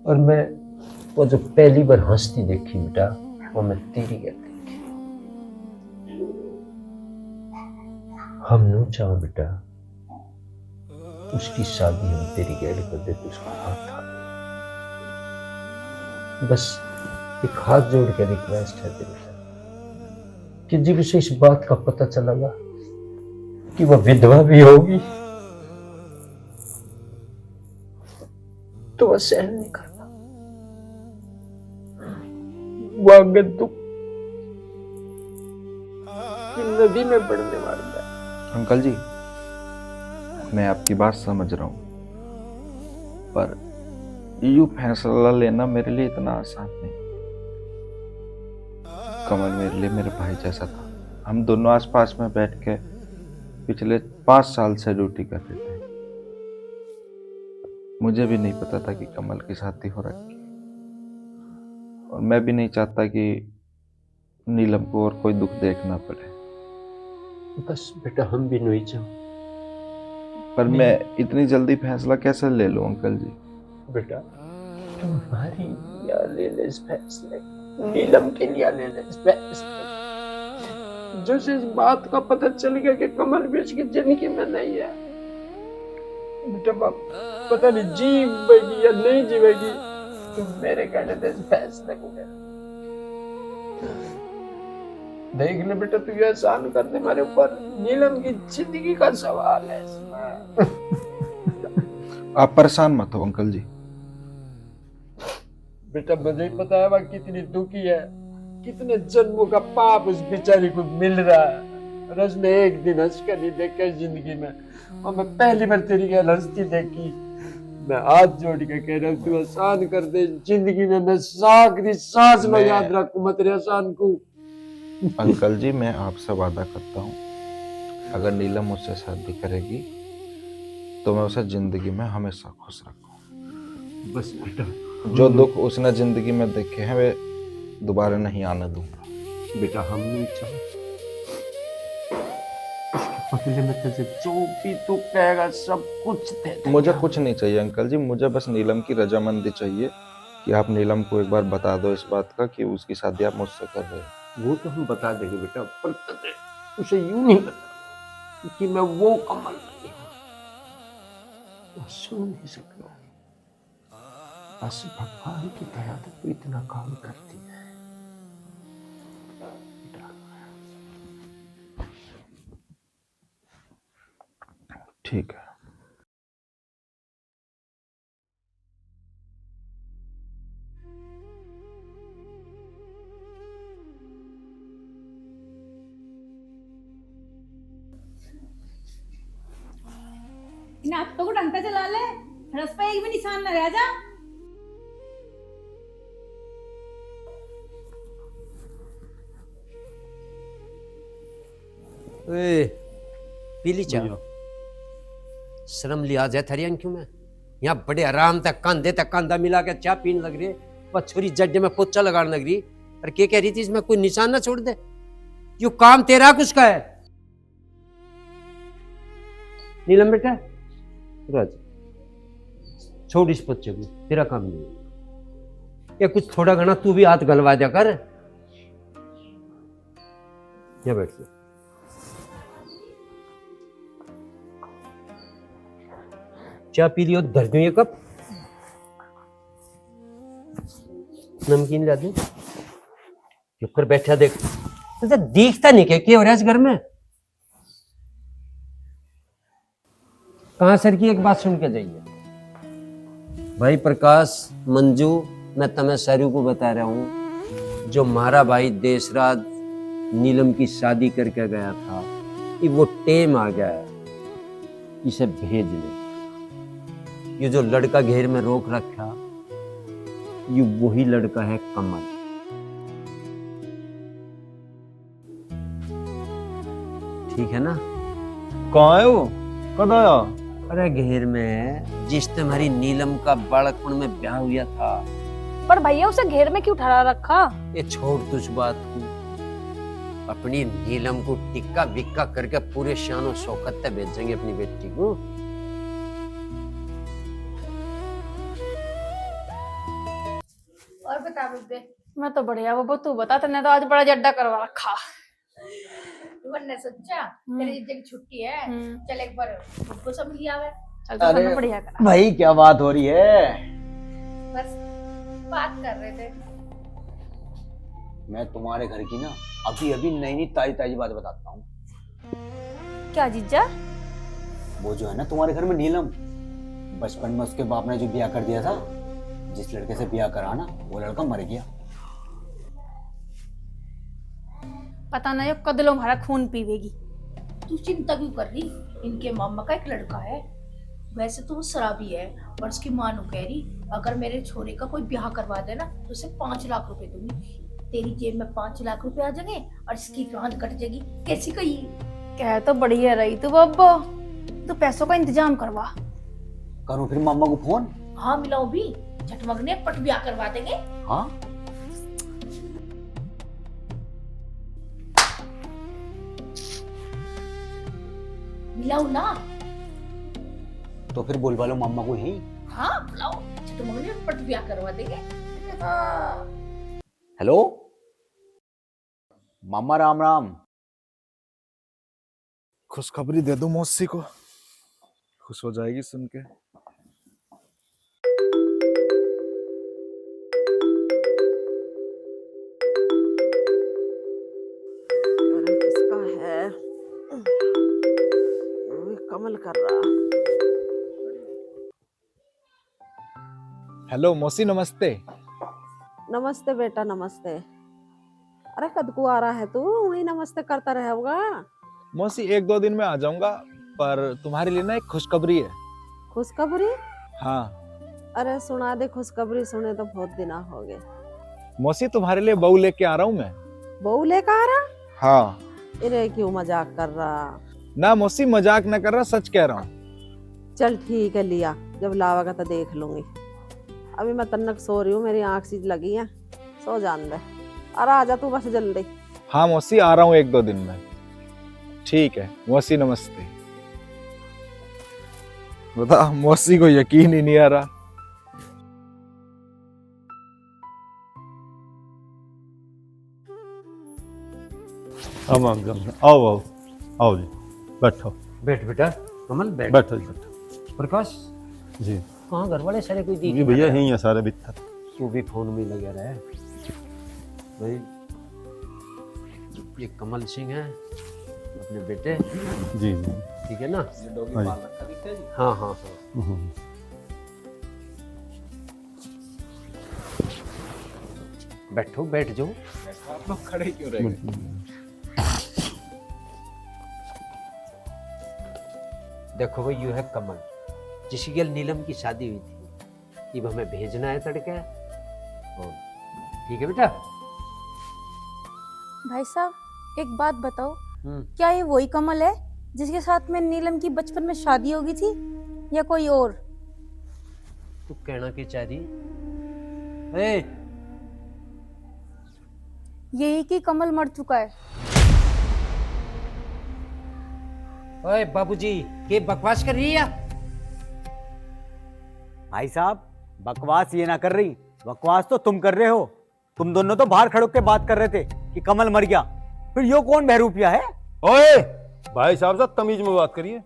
और मैं वो जो पहली बार हंसती देखी बेटा, वो मैं तेरी गैल देखी। हम नो चाहो बेटा उसकी शादी हम तेरी गैल कर दे तो उसका हाथ था। बस एक हाथ जोड़ के रिक्वेस्ट है तेरे से कि जब उसे इस बात का पता चलेगा कि वह विधवा भी होगी, तो वह सहन नहीं करता। वह आगे दुख की नदी में बढ़ने वाला है। अंकल जी मैं आपकी बात समझ रहा हूँ, पर यूं फैसला लेना मेरे लिए इतना आसान नहीं। कमल मेरे लिए मेरे भाई जैसा था। हम दोनों आसपास में बैठ के पिछले 5 साल से ड्यूटी कर रहे थे। मुझे भी नहीं पता था कि कमल की शादी हो रखी, और मैं भी नहीं चाहता कि नीलम को और कोई दुख देखना पड़े। बस बेटा हम भी नहीं चाहो, पर मैं इतनी जल्दी फैसला कैसे ले लूं अंकल जी? बेटा तुम्हारी लिया ले ले इस फैसले, नीलम के लिए ले ले इस फैसले। जो इस बात का पता चल गया कि कमल भी उसकी जिंदगी में नहीं है, बेटा बाप पता नहीं जीवेगी या नहीं जीवेगी, तुम मेरे कहने से इस फैसले को ले। देख ले बेटा, तू एहसान कर दे मेरे ऊपर, नीलम की जिंदगी का सवाल है इसमें। आप परेशान मत हो अंकल जी। बेटा मुझे ही पता है वह कितनी दुखी है, कितने जन्मों का पाप उस बेचारी को मिल रहा है। और उसने एक दिन हंस कर नहीं देखा जिंदगी में, और मैं पहली बार तेरी गैल हंसती देखी। मैं हाथ जोड़ के कह रहा हूँ तू आसान कर दे जिंदगी में, मैं आखिरी सांस में याद रखूं मत तेरे आसान को। अंकल जी मैं आपसे वादा करता हूँ, अगर नीलम मुझसे शादी करेगी तो मैं उसे जिंदगी में हमेशा खुश रखूँ। बस बेटा जो दुख उसने जिंदगी में देखे हैं वे दोबारा नहीं आने दूंगा। बेटा हम नहीं चाहते बदले में तुझे जो भी तू कहेगा सब कुछ दे देंगे। मुझे कुछ नहीं चाहिए अंकल जी, मुझे बस नीलम की रजामंदी चाहिए कि आप नीलम को एक बार बता दो इस बात का कि उसकी शादी आप मुझसे कर रहे हो। वो तो हम बता देंगे बेटा, पर उसे यूं नहीं बता कि मैं वो कमल नहीं हूं, वो सुन नहीं सकता। बस भगवान की दया से तू इतना काम करती है। ठीक है। अपने हाथों को ढंग से चला ले, रस पे एक भी निशान न रह जा। पीली चाय शर्म लिहाज है थरी क्यों मैं यहाँ बड़े आराम तक कंधे तक कंधा मिला के चाय पीने लग रही है, पछुरी जड्डे में पोचा लगाने लग रही। और क्या कह रही थी इसमें कोई निशान ना छोड़ दे, यू काम तेरा कुछ का है। नीलम बेटा राज छोड़ इस बच्चे को, तेरा काम नहीं है। क्या कुछ थोड़ा घना तू भी हाथ गलवा दिया कर। यहाँ बैठ जा। चाय पी लियो, धर दूं ये कप, नमकीन ला दूं। चुप कर बैठा देख, तुझे दिखता नहीं क्या हो रहा है इस घर में। कहां सर की एक बात सुन के जाइए। भाई प्रकाश मंजू, मैं तुम्हें सारू को बता रहा हूं, जो हमारा भाई देशराज नीलम की शादी करके गया था, ये वो टेम आ गया है इसे भेज ले। ये जो लड़का घेर में रोक रखा, ये वही लड़का है कमल। ठीक है ना? कहाँ है वो? कद आया? अरे घेर में जिस तुम्हारी नीलम का बालकपन में ब्याह हुआ था। पर भैया उसे घेर में क्यों ठहरा रखा? ये छोड़ तुझ बात को, अपनी नीलम को टिक्का विक्का करके पूरे शानो शौकत से भेजेंगे अपनी बेटी को। और बता बेबे। मैं तो बढ़िया बब्बू, तू बता, तूने तो आज बड़ा जड्डा करवा रखा। ने सोचा तेरी जगह छुट्टी है, चल एक बार बब्बू सब लिया आवे। चल तो तूने बढ़िया करा। भाई क्या बात हो रही है? बस बात कर रहे थे। मैं तुम्हारे घर की ना अभी अभी नई नई ताजी ताजी बात बताता हूँ। क्या जीजा? वो जो है ना तुम्हारे घर में नीलम, बचपन में उसके बाप ने जो ब्याह कर दिया था, जिस लड़के से ब्याह करा ना, वो लड़का मर गया। पता नहीं कद लो हमारा खून पीवेगी। तू चिंता क्यों कर रही? इनके मामा का एक लड़का है, वैसे तो वो शराबी है, पर उसकी माँ नु कह रही अगर मेरे छोरे का कोई ब्याह करवा देना तो उसे 5 लाख रुपए दूंगी। तेरी जेब में 5 लाख रुपए आ जाएंगे और इसकी गांड कट जाएगी। कैसी कही? कह तो बढ़िया रही तू बब्बो, तू पैसों का इंतजाम करवा। करूँ फिर मामा को फोन? हाँ मिलाओ भी, झटमगने पट ब्याह करवा देंगे। हाँ मिलाओ ना। तो फिर बोलवा लो मामा को ही। हाँ बुलाओ, झटमगने पट ब्याह करवा देंगे। हाँ। हेलो मामा, राम राम। खुशखबरी दे दो मौसी को, खुश हो जाएगी सुन के। अरे किसका है? कमल कर रहा। हेलो मौसी, नमस्ते। नमस्ते बेटा, नमस्ते। अरे कद को आ रहा है तू? वही नमस्ते करता रहेगा। मौसी 1-2 दिन में आ जाऊंगा, पर तुम्हारे लिए ना एक खुशखबरी है। खुशखबरी? हाँ। अरे सुना दे, खुशखबरी सुने तो बहुत दिन हो गए। मौसी तुम्हारे लिए बहू लेके आ रहा हूँ मैं। बहू लेकर आ रहा? हाँ। अरे क्यों मजाक कर रहा? ना मौसी, मजाक न कर रहा, सच कह रहा हूँ। चल ठीक है, लिया, जब लावेगा तो देख लूंगी। अभी मैं तन्नक सो रही हूँ, मेरी आंख सीध लगी है, सो जान दे। अरे आजा तू बस जल्दी। हाँ मौसी, आ रहा हूँ 1-2 दिन में। ठीक है मौसी, नमस्ते। बता, मौसी को यकीन ही नहीं आ रहा। आओ आओ आओ जी, बैठो। बैठ बेटा कमल, बैठ। बैठो जी, बैठो। प्रकाश जी कहाँ घर वाले सारे कोई जी भैया यही है सारे भीतर। तू भी फोन में लगे रहे भाई। ये कमल सिंह है अपने बेटे। जी जी ठीक है ना? हाँ हाँ हाँ हाँ। बैठो, बैठ जाओ। आप लोग खड़े क्यों रह गए? देखो भाई, यू है कमल, जिसकी गल नीलम की शादी हुई थी, अब हमें भेजना है तड़के। और ठीक है बेटा। भाई साहब एक बात बताओ, क्या ये वही कमल है जिसके साथ में नीलम की बचपन में शादी होगी थी या कोई और? तू कहना की चाह रही? ए, यही कि कमल मर चुका है। ओए बाबूजी, के बकवास कर रही है? भाई साहब बकवास ये ना कर रही, बकवास तो तुम कर रहे हो। तुम दोनों तो बाहर खड़ो के बात कर रहे थे कि कमल मर गया, फिर यो कौन बहरूपिया है? ओए भाई साहब साहब तमीज में बात करिए।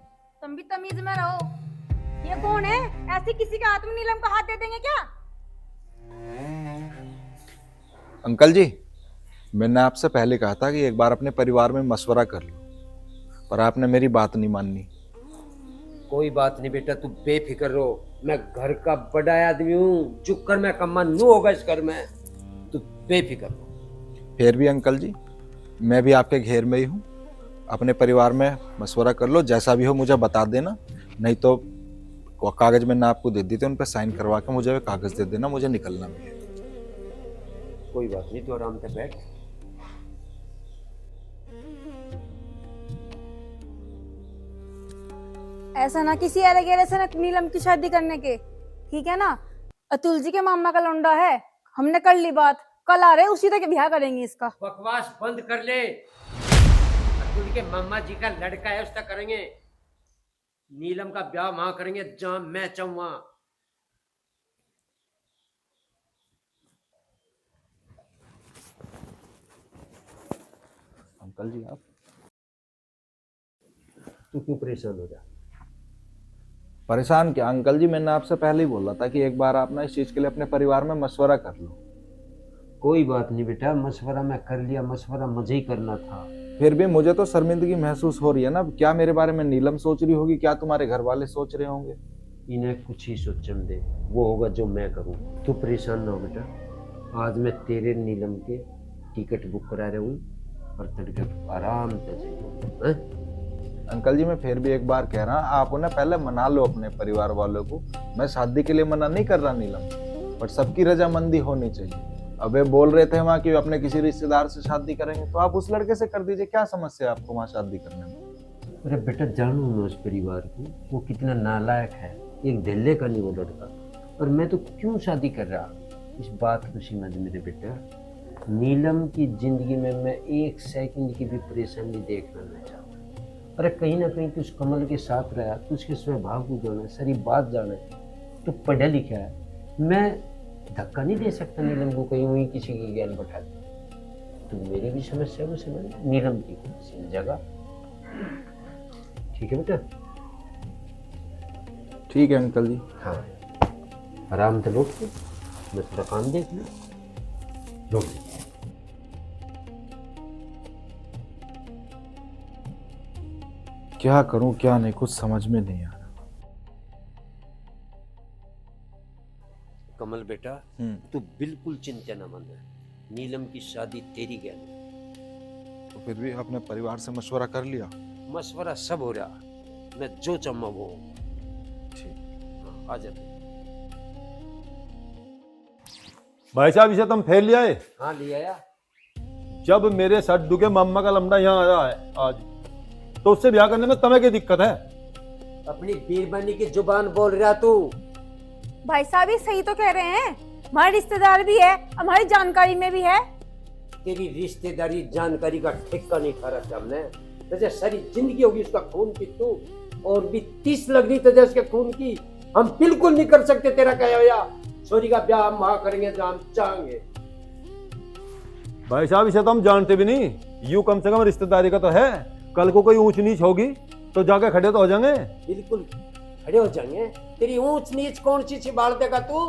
तुम भी तमीज में रहो। ये कौन है? ऐसे किसी के हाथ में नीलम का हाथ दे देंगे क्या? अंकल जी, मैंने आपसे पहले कहा था कि एक बार अपने परिवार में मशवरा कर लो, पर आपने मेरी बात नहीं मानी। कोई बात नहीं बेटा, तू बेफिक्र रहो। मैं घर का बड़ा आदमी हूँ, झुक कर मैं कम्मा नू होगा इस घर में। तू बेफिक्र रहो। फिर भी अंकल जी, मैं भी आपके घेर में ही हूँ। अपने परिवार में मशवरा कर लो, जैसा भी हो मुझे बता देना, नहीं तो वो कागज मैंने आपको दे दी थे, उन पर साइन करवा के मुझे कागज दे देना, मुझे निकलना भी है। कोई बात नहीं, तू आराम से बैठ। ऐसा ना किसी अरे गेरे से ना नीलम की शादी करने के, ठीक है ना? अतुल जी के मामा का लौंडा है, हमने कर ली बात, कल आ रहे उसी तक ब्याह करेंगे इसका। बकवास बंद कर ले। अतुल के मामा जी का लड़का है, उसका करेंगे। नीलम का ब्याह वहां करेंगे जहां मैं चाहूँ वहां। अंकल जी आप तू क्यों परेशान हो जा? परेशान क्या अंकल जी, मैंने आपसे पहले ही बोला था कि एक बार आप ना इस चीज के लिए अपने परिवार में मशवरा कर लो। कोई बात नहीं बेटा, मशवरा मैं कर लिया, मशवरा मुझे ही करना था। फिर भी मुझे तो शर्मिंदगी महसूस हो रही है ना। क्या मेरे बारे में नीलम सोच रही होगी, क्या तुम्हारे घर वाले सोच रहे होंगे? इन्हें कुछ ही सोचने दे, वो होगा जो मैं करूँ। तू परेशान ना हो बेटा, आज मैं तेरे नीलम के टिकट बुक करा रहा हूँ और तड़के आराम से जाइए। अंकल जी मैं फिर भी एक बार कह रहा हूँ, आप उन्हें पहले मना लो अपने परिवार वालों को। मैं शादी के लिए मना नहीं कर रहा नीलम, पर सबकी रजामंदी होनी चाहिए। अब वे बोल रहे थे वहाँ कि अपने किसी रिश्तेदार से शादी करेंगे, तो आप उस लड़के से कर दीजिए, क्या समस्या है आपको वहाँ शादी करने में? अरे बेटा जानू मैं उस परिवार को, वो कितना नालायक है, एक ढेले का नहीं वो लड़का। और मैं तो क्यों शादी कर रहा, इस बात को समझ मेरे बेटा। नीलम की जिंदगी में मैं एक सेकंड की भी परेशानी देखना नहीं चाहता। अरे कहीं ना कहीं तू उस कमल के साथ रहा, तू उसके स्वभाव को जाना, सारी बात जाना, तो पढ़ा लिखा है। मैं धक्का नहीं दे सकता नीलम को कहीं हुई किसी की ज्ञान बैठा दे। तो मेरी भी समस्या को समझ, नीलम की किसी जगह। ठीक है बेटा? ठीक है अंकल जी। हाँ आराम से लौट के मैं थोड़ा काम देख लूँ। लौट क्या करूं क्या नहीं, कुछ समझ में नहीं आ रहा। कमल बेटा, तू बिल्कुल चिंता न मन है, नीलम की शादी तेरी गैल है। तो फिर भी अपने परिवार से मशवरा कर लिया? मशवरा सब हो रहा, मैं जो चाहूँ वो। ठीक, आ जाते। भाई साहब इसे तुम फेर लिया है? हाँ ले आया। जब मेरे सड्डू के मामा का लमड़ा यहाँ आया है आज, तो उससे ब्याह करने में तुम्हें क्या दिक्कत है? अपनी बीरबनी की जुबान बोल रहा तू। भाई साहब ये सही तो कह रहे हैं, हमारे रिश्तेदार भी है, हमारी जानकारी में भी है। तेरी रिश्तेदारी जानकारी का ठिक्का नहीं खा रहा हमने। तुझे सारी जिंदगी होगी उसका खून की, तू और भी 30 लगनी तुझे उसके खून की। हम बिल्कुल नहीं कर सकते तेरा कहा हुआ। छोरी का ब्याह हम वहां करेंगे जहां हम चाहेंगे। भाई साहब इसे तो हम जानते भी नहीं, यूं कम से कम रिश्तेदारी का तो है। कल को कोई ऊंच नीच होगी तो जाके खड़े तो हो जाएंगे। बिल्कुल खड़े हो जाएंगे। तेरी ऊंच नीच कौन सी छिपाड़ देगा तू?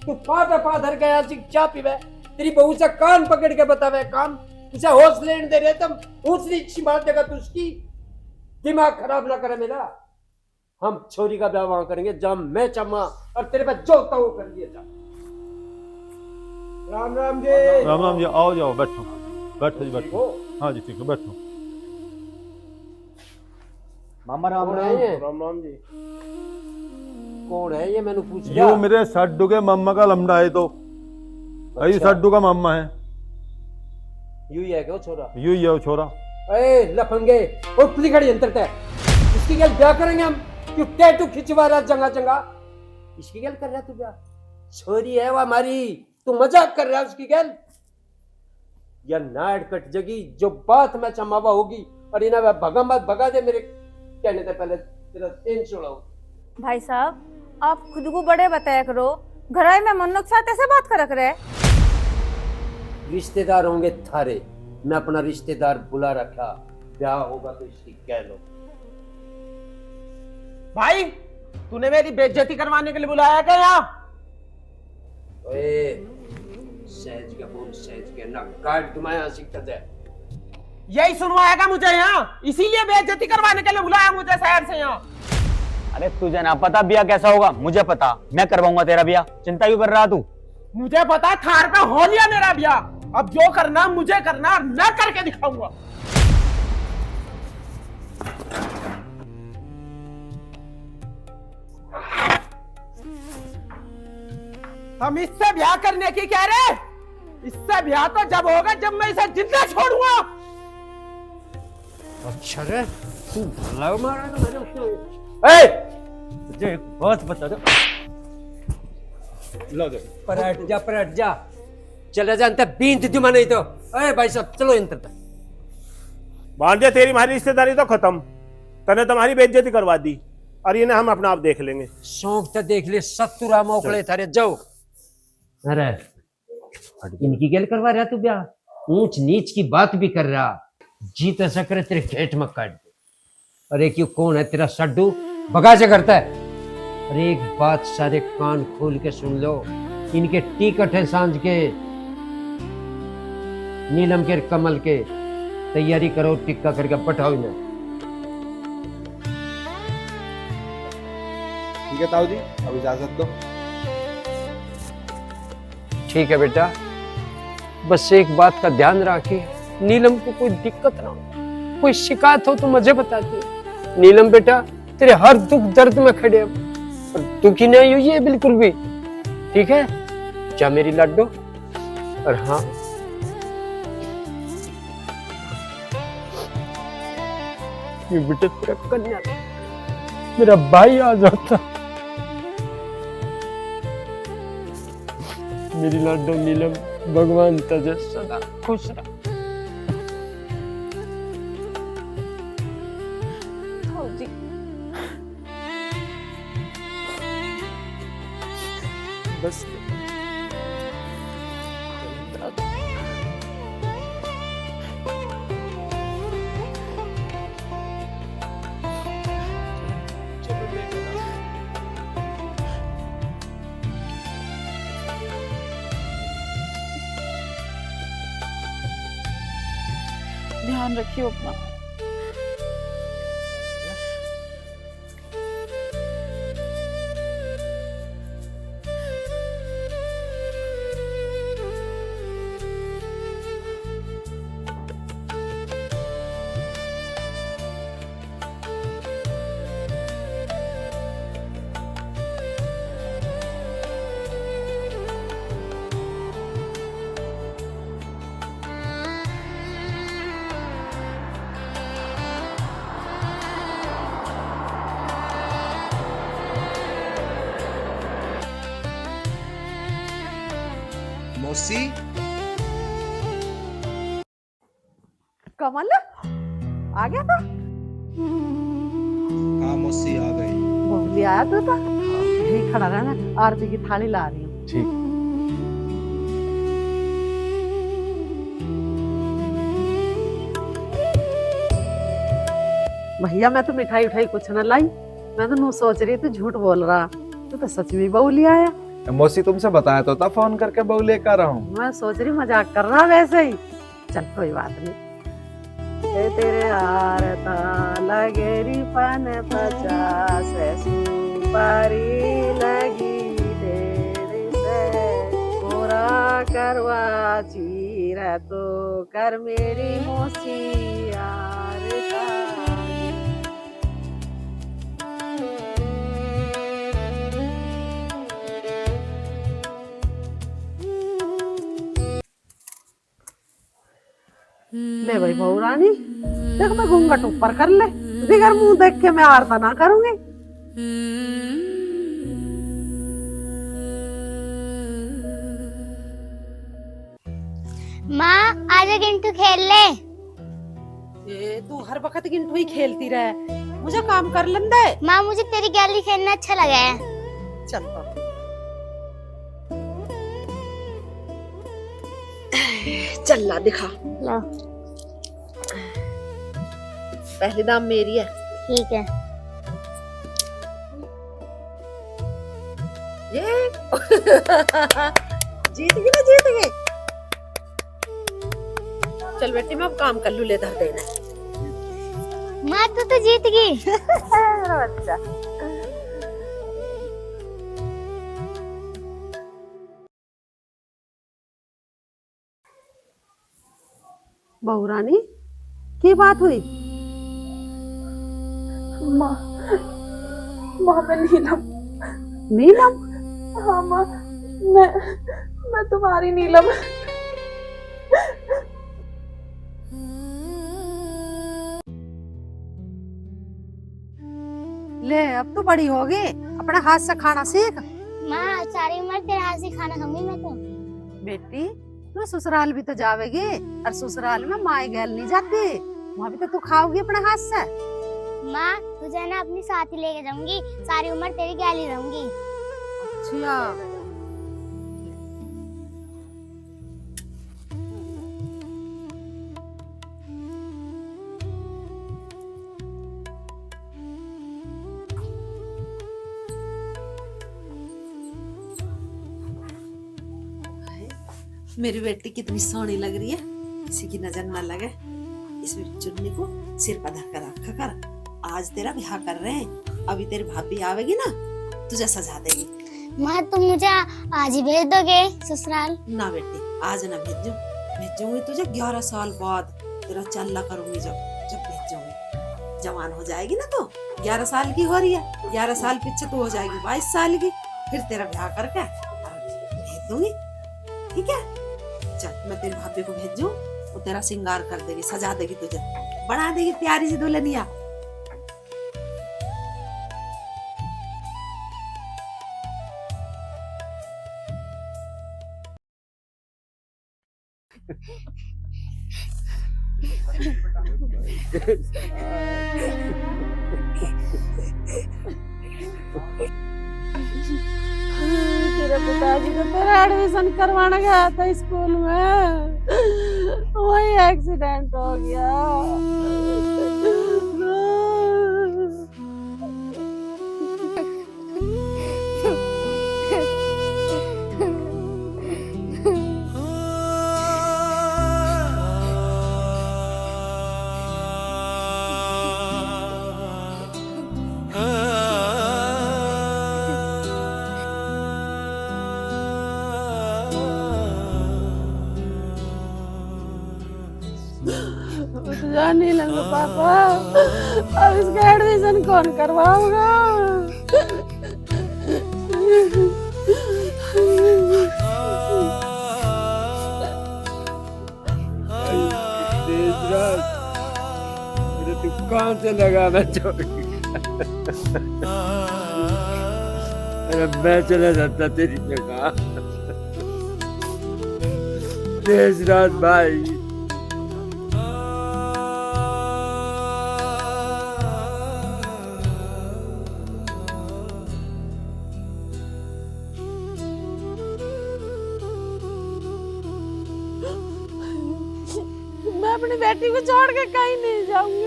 तू पाटा पाधर गया चाह पीवे, तेरी बहू से कान पकड़ के बतावे काम, उसे होश लेने दे रहे तुम। ऊंच नीच छिपाड़ देगा तू उसकी? दिमाग खराब ना करे मेरा। हम छोरी का ब्याह वहां करेंगे जहां मैं चाहूँ, और तेरे पे जो होता वो कर दिया जा। राम राम जी। राम राम जी, आओ जाओ बैठो, बैठो जी बैठो। हाँ जी ठीक है बैठो। मामा राम राम। राम राम जी। कौन है ये मैंने पूछ यो मेरे सड्डू के मामा का लमड़ा है तो यही सड्डू का मामा है। यू ही है क्या वो छोरा? यू ही है वो छोरा। ए लफंगे और पुली खड़ी अंतर तय इसकी गल ब्याह करेंगे हम। क्यों टैटू खिंचवा रहा जंगा जंगा? इसकी गल कर रहा तू ब्याह? छोरी है वो हमारी, तू मजाक कर रहा है उसकी गल? या नाड़ कट जगी जो बात मैं चमावा होगी और इन्हें भगा मत भगा दे मेरे कहने से पहले तेरा तेन छोड़ाओ। भाई साहब आप खुद को बड़े बताया करो, घर में मेहमानों के साथ ऐसे बात कर रहे। रिश्तेदार होंगे थारे, मैं अपना रिश्तेदार बुला रखा, ब्याह होगा तो इसकी कह लो। भाई तूने मेरी बेइज्जती करवाने के लिए बुलाया क्या यहाँ? सहज के बोल सहज के ना काट तुम्हारा शिकत है। यही सुनवाएगा मुझे यहाँ, इसीलिए बेइज्जती करवाने के लिए बुलाया मुझे शहर से यहाँ। अरे तुझे ना पता ब्याह कैसा होगा? मुझे पता, मैं करवाऊंगा तेरा ब्याह, चिंता क्यों कर रहा तू? मुझे पता है थार पे हो लिया मेरा ब्याह, अब जो करना मुझे करना और मैं करके दिखाऊंगा। हम इससे ब्याह करने की कह रहे? इससे ब्याह तो जब होगा जब मैं इसे जिंदा छोड़ूंगा। अच्छा रे तू भला मारेगा मेरे उसने। तुझे एक बात बता दो, पलट जा चले जा अंत बींद दुमा नहीं तो। अरे भाई साहब चलो इंतर तक भांजे, तेरी हमारी रिश्तेदारी तो खत्म, तने तुम्हारी बेइज्जती करवा दी और इन्हें हम अपना आप देख लेंगे। शौक तो देख ले, सत्तुरा मोकले थारे जाओ। अरे इनकी गल करवा रहा तू ब्याह? ऊंच नीच की बात भी कर रहा, जीत ऐसा करे तेरे घेट में काट दे। अरे क्यों कौन है तेरा सड्डू, भगा से करता है? अरे एक बात सारे कान खोल के सुन लो, इनके टिकट है सांझ के नीलम के कमल के, तैयारी करो टिक्का करके पठाओ इन्हें। ठीक है ताऊ जी, अब इजाजत दो। ठीक है बेटा, बस एक बात का ध्यान रखिए, नीलम को कोई दिक्कत ना हो, कोई शिकायत हो तो मुझे बता दे। नीलम बेटा तेरे हर दुख दर्द में खड़े हैं, और दुखी नहीं हुई है बिल्कुल भी, ठीक है? क्या मेरी लड्डू? और हाँ ये बेटा तेरा कन्या, मेरा भाई आ जाता। मेरी लाडो नीलम, भगवान तुझे सदा खुश रख। बस ध्यान रखियो अपना। मौसी, कमल आ गया था? हाँ मौसी आ गई। बबली आया तो था? यही खड़ा रहना, आरती की थाली ला रही हूँ। ठीक। भैया मैं तो मिठाई उठाई कुछ न लाई, मैं तो नू सोच रही थी झूठ बोल रहा, तू तो सच में बहू लिया आया। मौसी तुमसे बताया तो था फोन करके बहू लेकर आ रहा हूँ। मैं सोच रही मजाक कर रहा वैसे ही। चल कोई बात नहीं। तेरे आरता लगेरी पान 50 सुपारी लगी तेरी से पूरा करवा चीरा तो कर मेरी मौसी आरता। ले भाई बहू रानी, देख मैं घूंघट ऊपर कर ले, दिगर मुंह देख के मैं आरता ना करूंगी। माँ आजा गिंटू खेल ले। ये तू हर वक्त गिंटू ही खेलती रहे, मुझे काम कर लेंदे। माँ मुझे तेरी गैलरी खेलना अच्छा लगा है। चल तो चल ला दिखा। लो पहली दाम मेरी है। ठीक है। ये जीत गई ना, जीत गई। चल बेटी मैं अब काम कर लूं, ले धर देना। माँ तू तो जीत गई। मेरा बच्चा। बहू रानी की बात हुई? माँ मैं नीलम। नीलम? हाँ माँ, मैं तुम्हारी नीलम। ले अब तो बड़ी होगी, अपने हाथ से खाना सीख। माँ सारी उम्र तेरे हाथ से खाना खाऊंगी मैं तो। बेटी तू ससुराल भी तो जावेगी, और ससुराल में माए गैल नहीं जाती, वहाँ भी तो तू खाओगी अपने हाथ से। माँ तुझे ना अपनी साथ ही लेके जाऊंगी, सारी उम्र तेरी गैली रहूंगी। अच्छा मेरी बेटी कितनी सोहनी लग रही है, किसी की नजर ना लगे। इस चुन्नी को सिर पर धर कर रखा कर। आज तेरा ब्याह कर रहे हैं, अभी तेरी भाभी आवेगी ना तुझे सजा देगी। माँ तुम मुझे आज ही भेज दोगे ससुराल? ना बेटी आज ना भेजूंगी तुझे 11 साल बाद तेरा चल्ला करूंगी। जब भेजूंगी जवान हो जाएगी ना, तो 11 साल की हो रही है, 11 साल पीछे तो हो जाएगी 22 साल की, फिर तेरा ब्याह करके भेज दूंगी। ठीक है चल मैं तेरी भाभी को भेजूं, वो तेरा श्रृंगार कर देगी, सजा देगी, तुझे बना देगी प्यारी सी दुल्हनिया। तेरे पिताजी को तेरा एडमिशन करवाने गया था स्कूल में, वही एक्सीडेंट हो गया। नहीं लगा पापा, अब इसका एडमिशन कौन करवाऊंगा? तू कौन से लगा मैं अरे मैं चला जाता तेरी जगह। देशराज भाई मैं अपनी बेटी को छोड़ के कहीं नहीं जाऊंगी।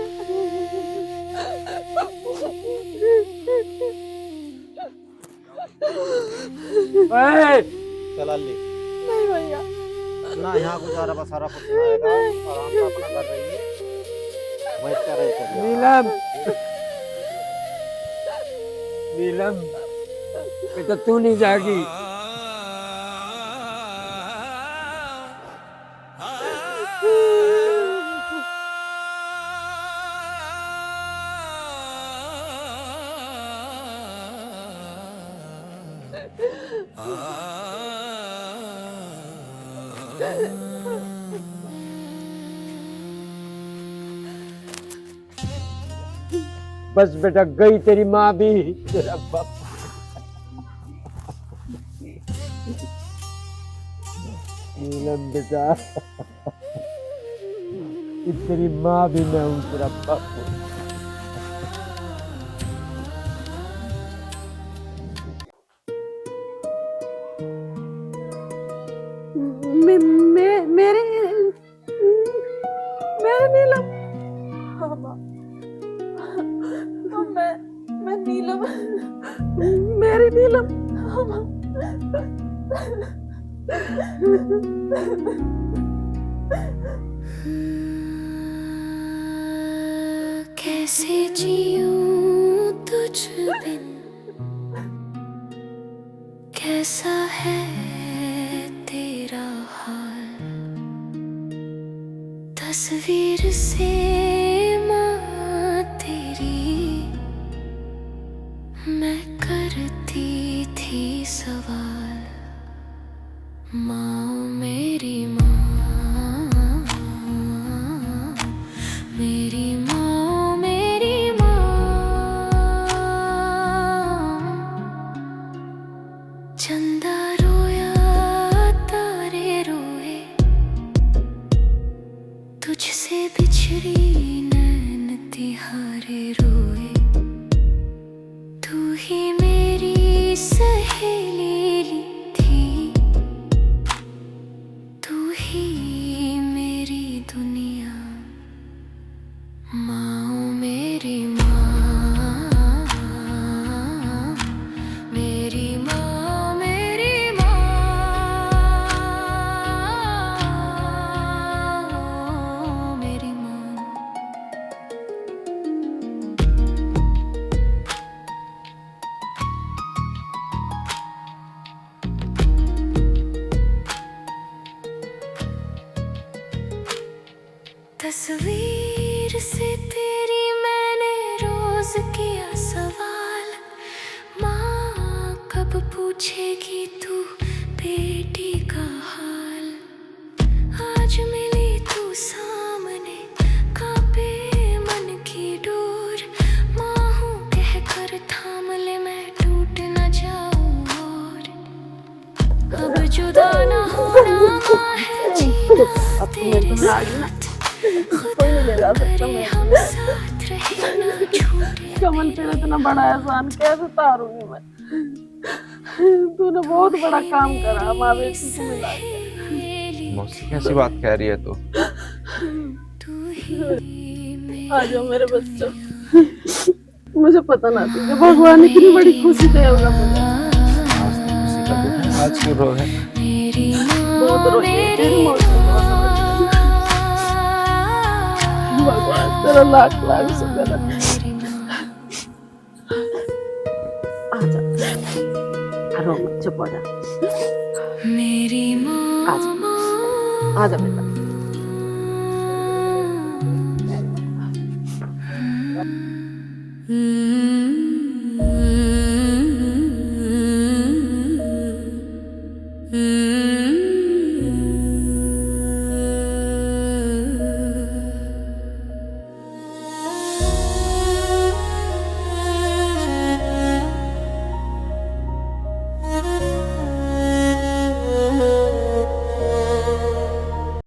चला ले नहीं भैया ना, यहाँ गुजारा बसारा कुछ नहीं आएगा, आराम से अपना कर रही है, वही कर रही है। नीलम नीलम बेटा तू नहीं जागी। बस बेटा गई तेरी माँ भी, तेरा बाप। नीलम बेटा, तेरी माँ भी मैं हूँ, तेरा बाप। मेरे नीलम। हाँ माँ, मैं नीलम, मेरी नीलम। हाँ माँ। कैसे जीऊं तुझ बिन, कैसा है तेरा हाल, तस्वीर से माँ तेरी मैं करती थी सवाल। माँ मेरी माँ, मेरी माँ, मेरी माँ। चंदा रोया तारे रोए, तुझसे बिछड़ी नैन तिहारे रोए। तू ही मेरी सहेली थी, तू ही मेरी दुनिया। माँ मेरी माँ, मेरी माँ, मेरी माँ, मेरी माँ। तस्वीर से तेरी मैंने रोज किया सवाल। माँ कब पूछेगी तू बेटी का हाल। आज मिली तू सामने, कांपे मन की डोर। माँ हूँ कहकर थाम ले, मैं टूट न जाऊँ और। अब जुदा न होना माँ है जीना तेरे साथ। कोई नहीं ले जा सकता मैं। कमल तेरा इतना बड़ा एहसान कैसे उतारूंगी मैं? तूने बहुत बड़ा काम करा माँ बेटी को मिला के। मौसी कैसी बात कह रही है तू? आ जाओ मेरे बच्चों, मुझे पता ना था कि भगवान इतनी बड़ी खुशी देगा मुझे। आज क्यों रो है? बहुत रोई है तेरी मौत को। भगवान तेरा लाख लाख शुक्र है। आजा, रो मत, चुप हो जा। मेरी माँ, आजा, आजा बेटा।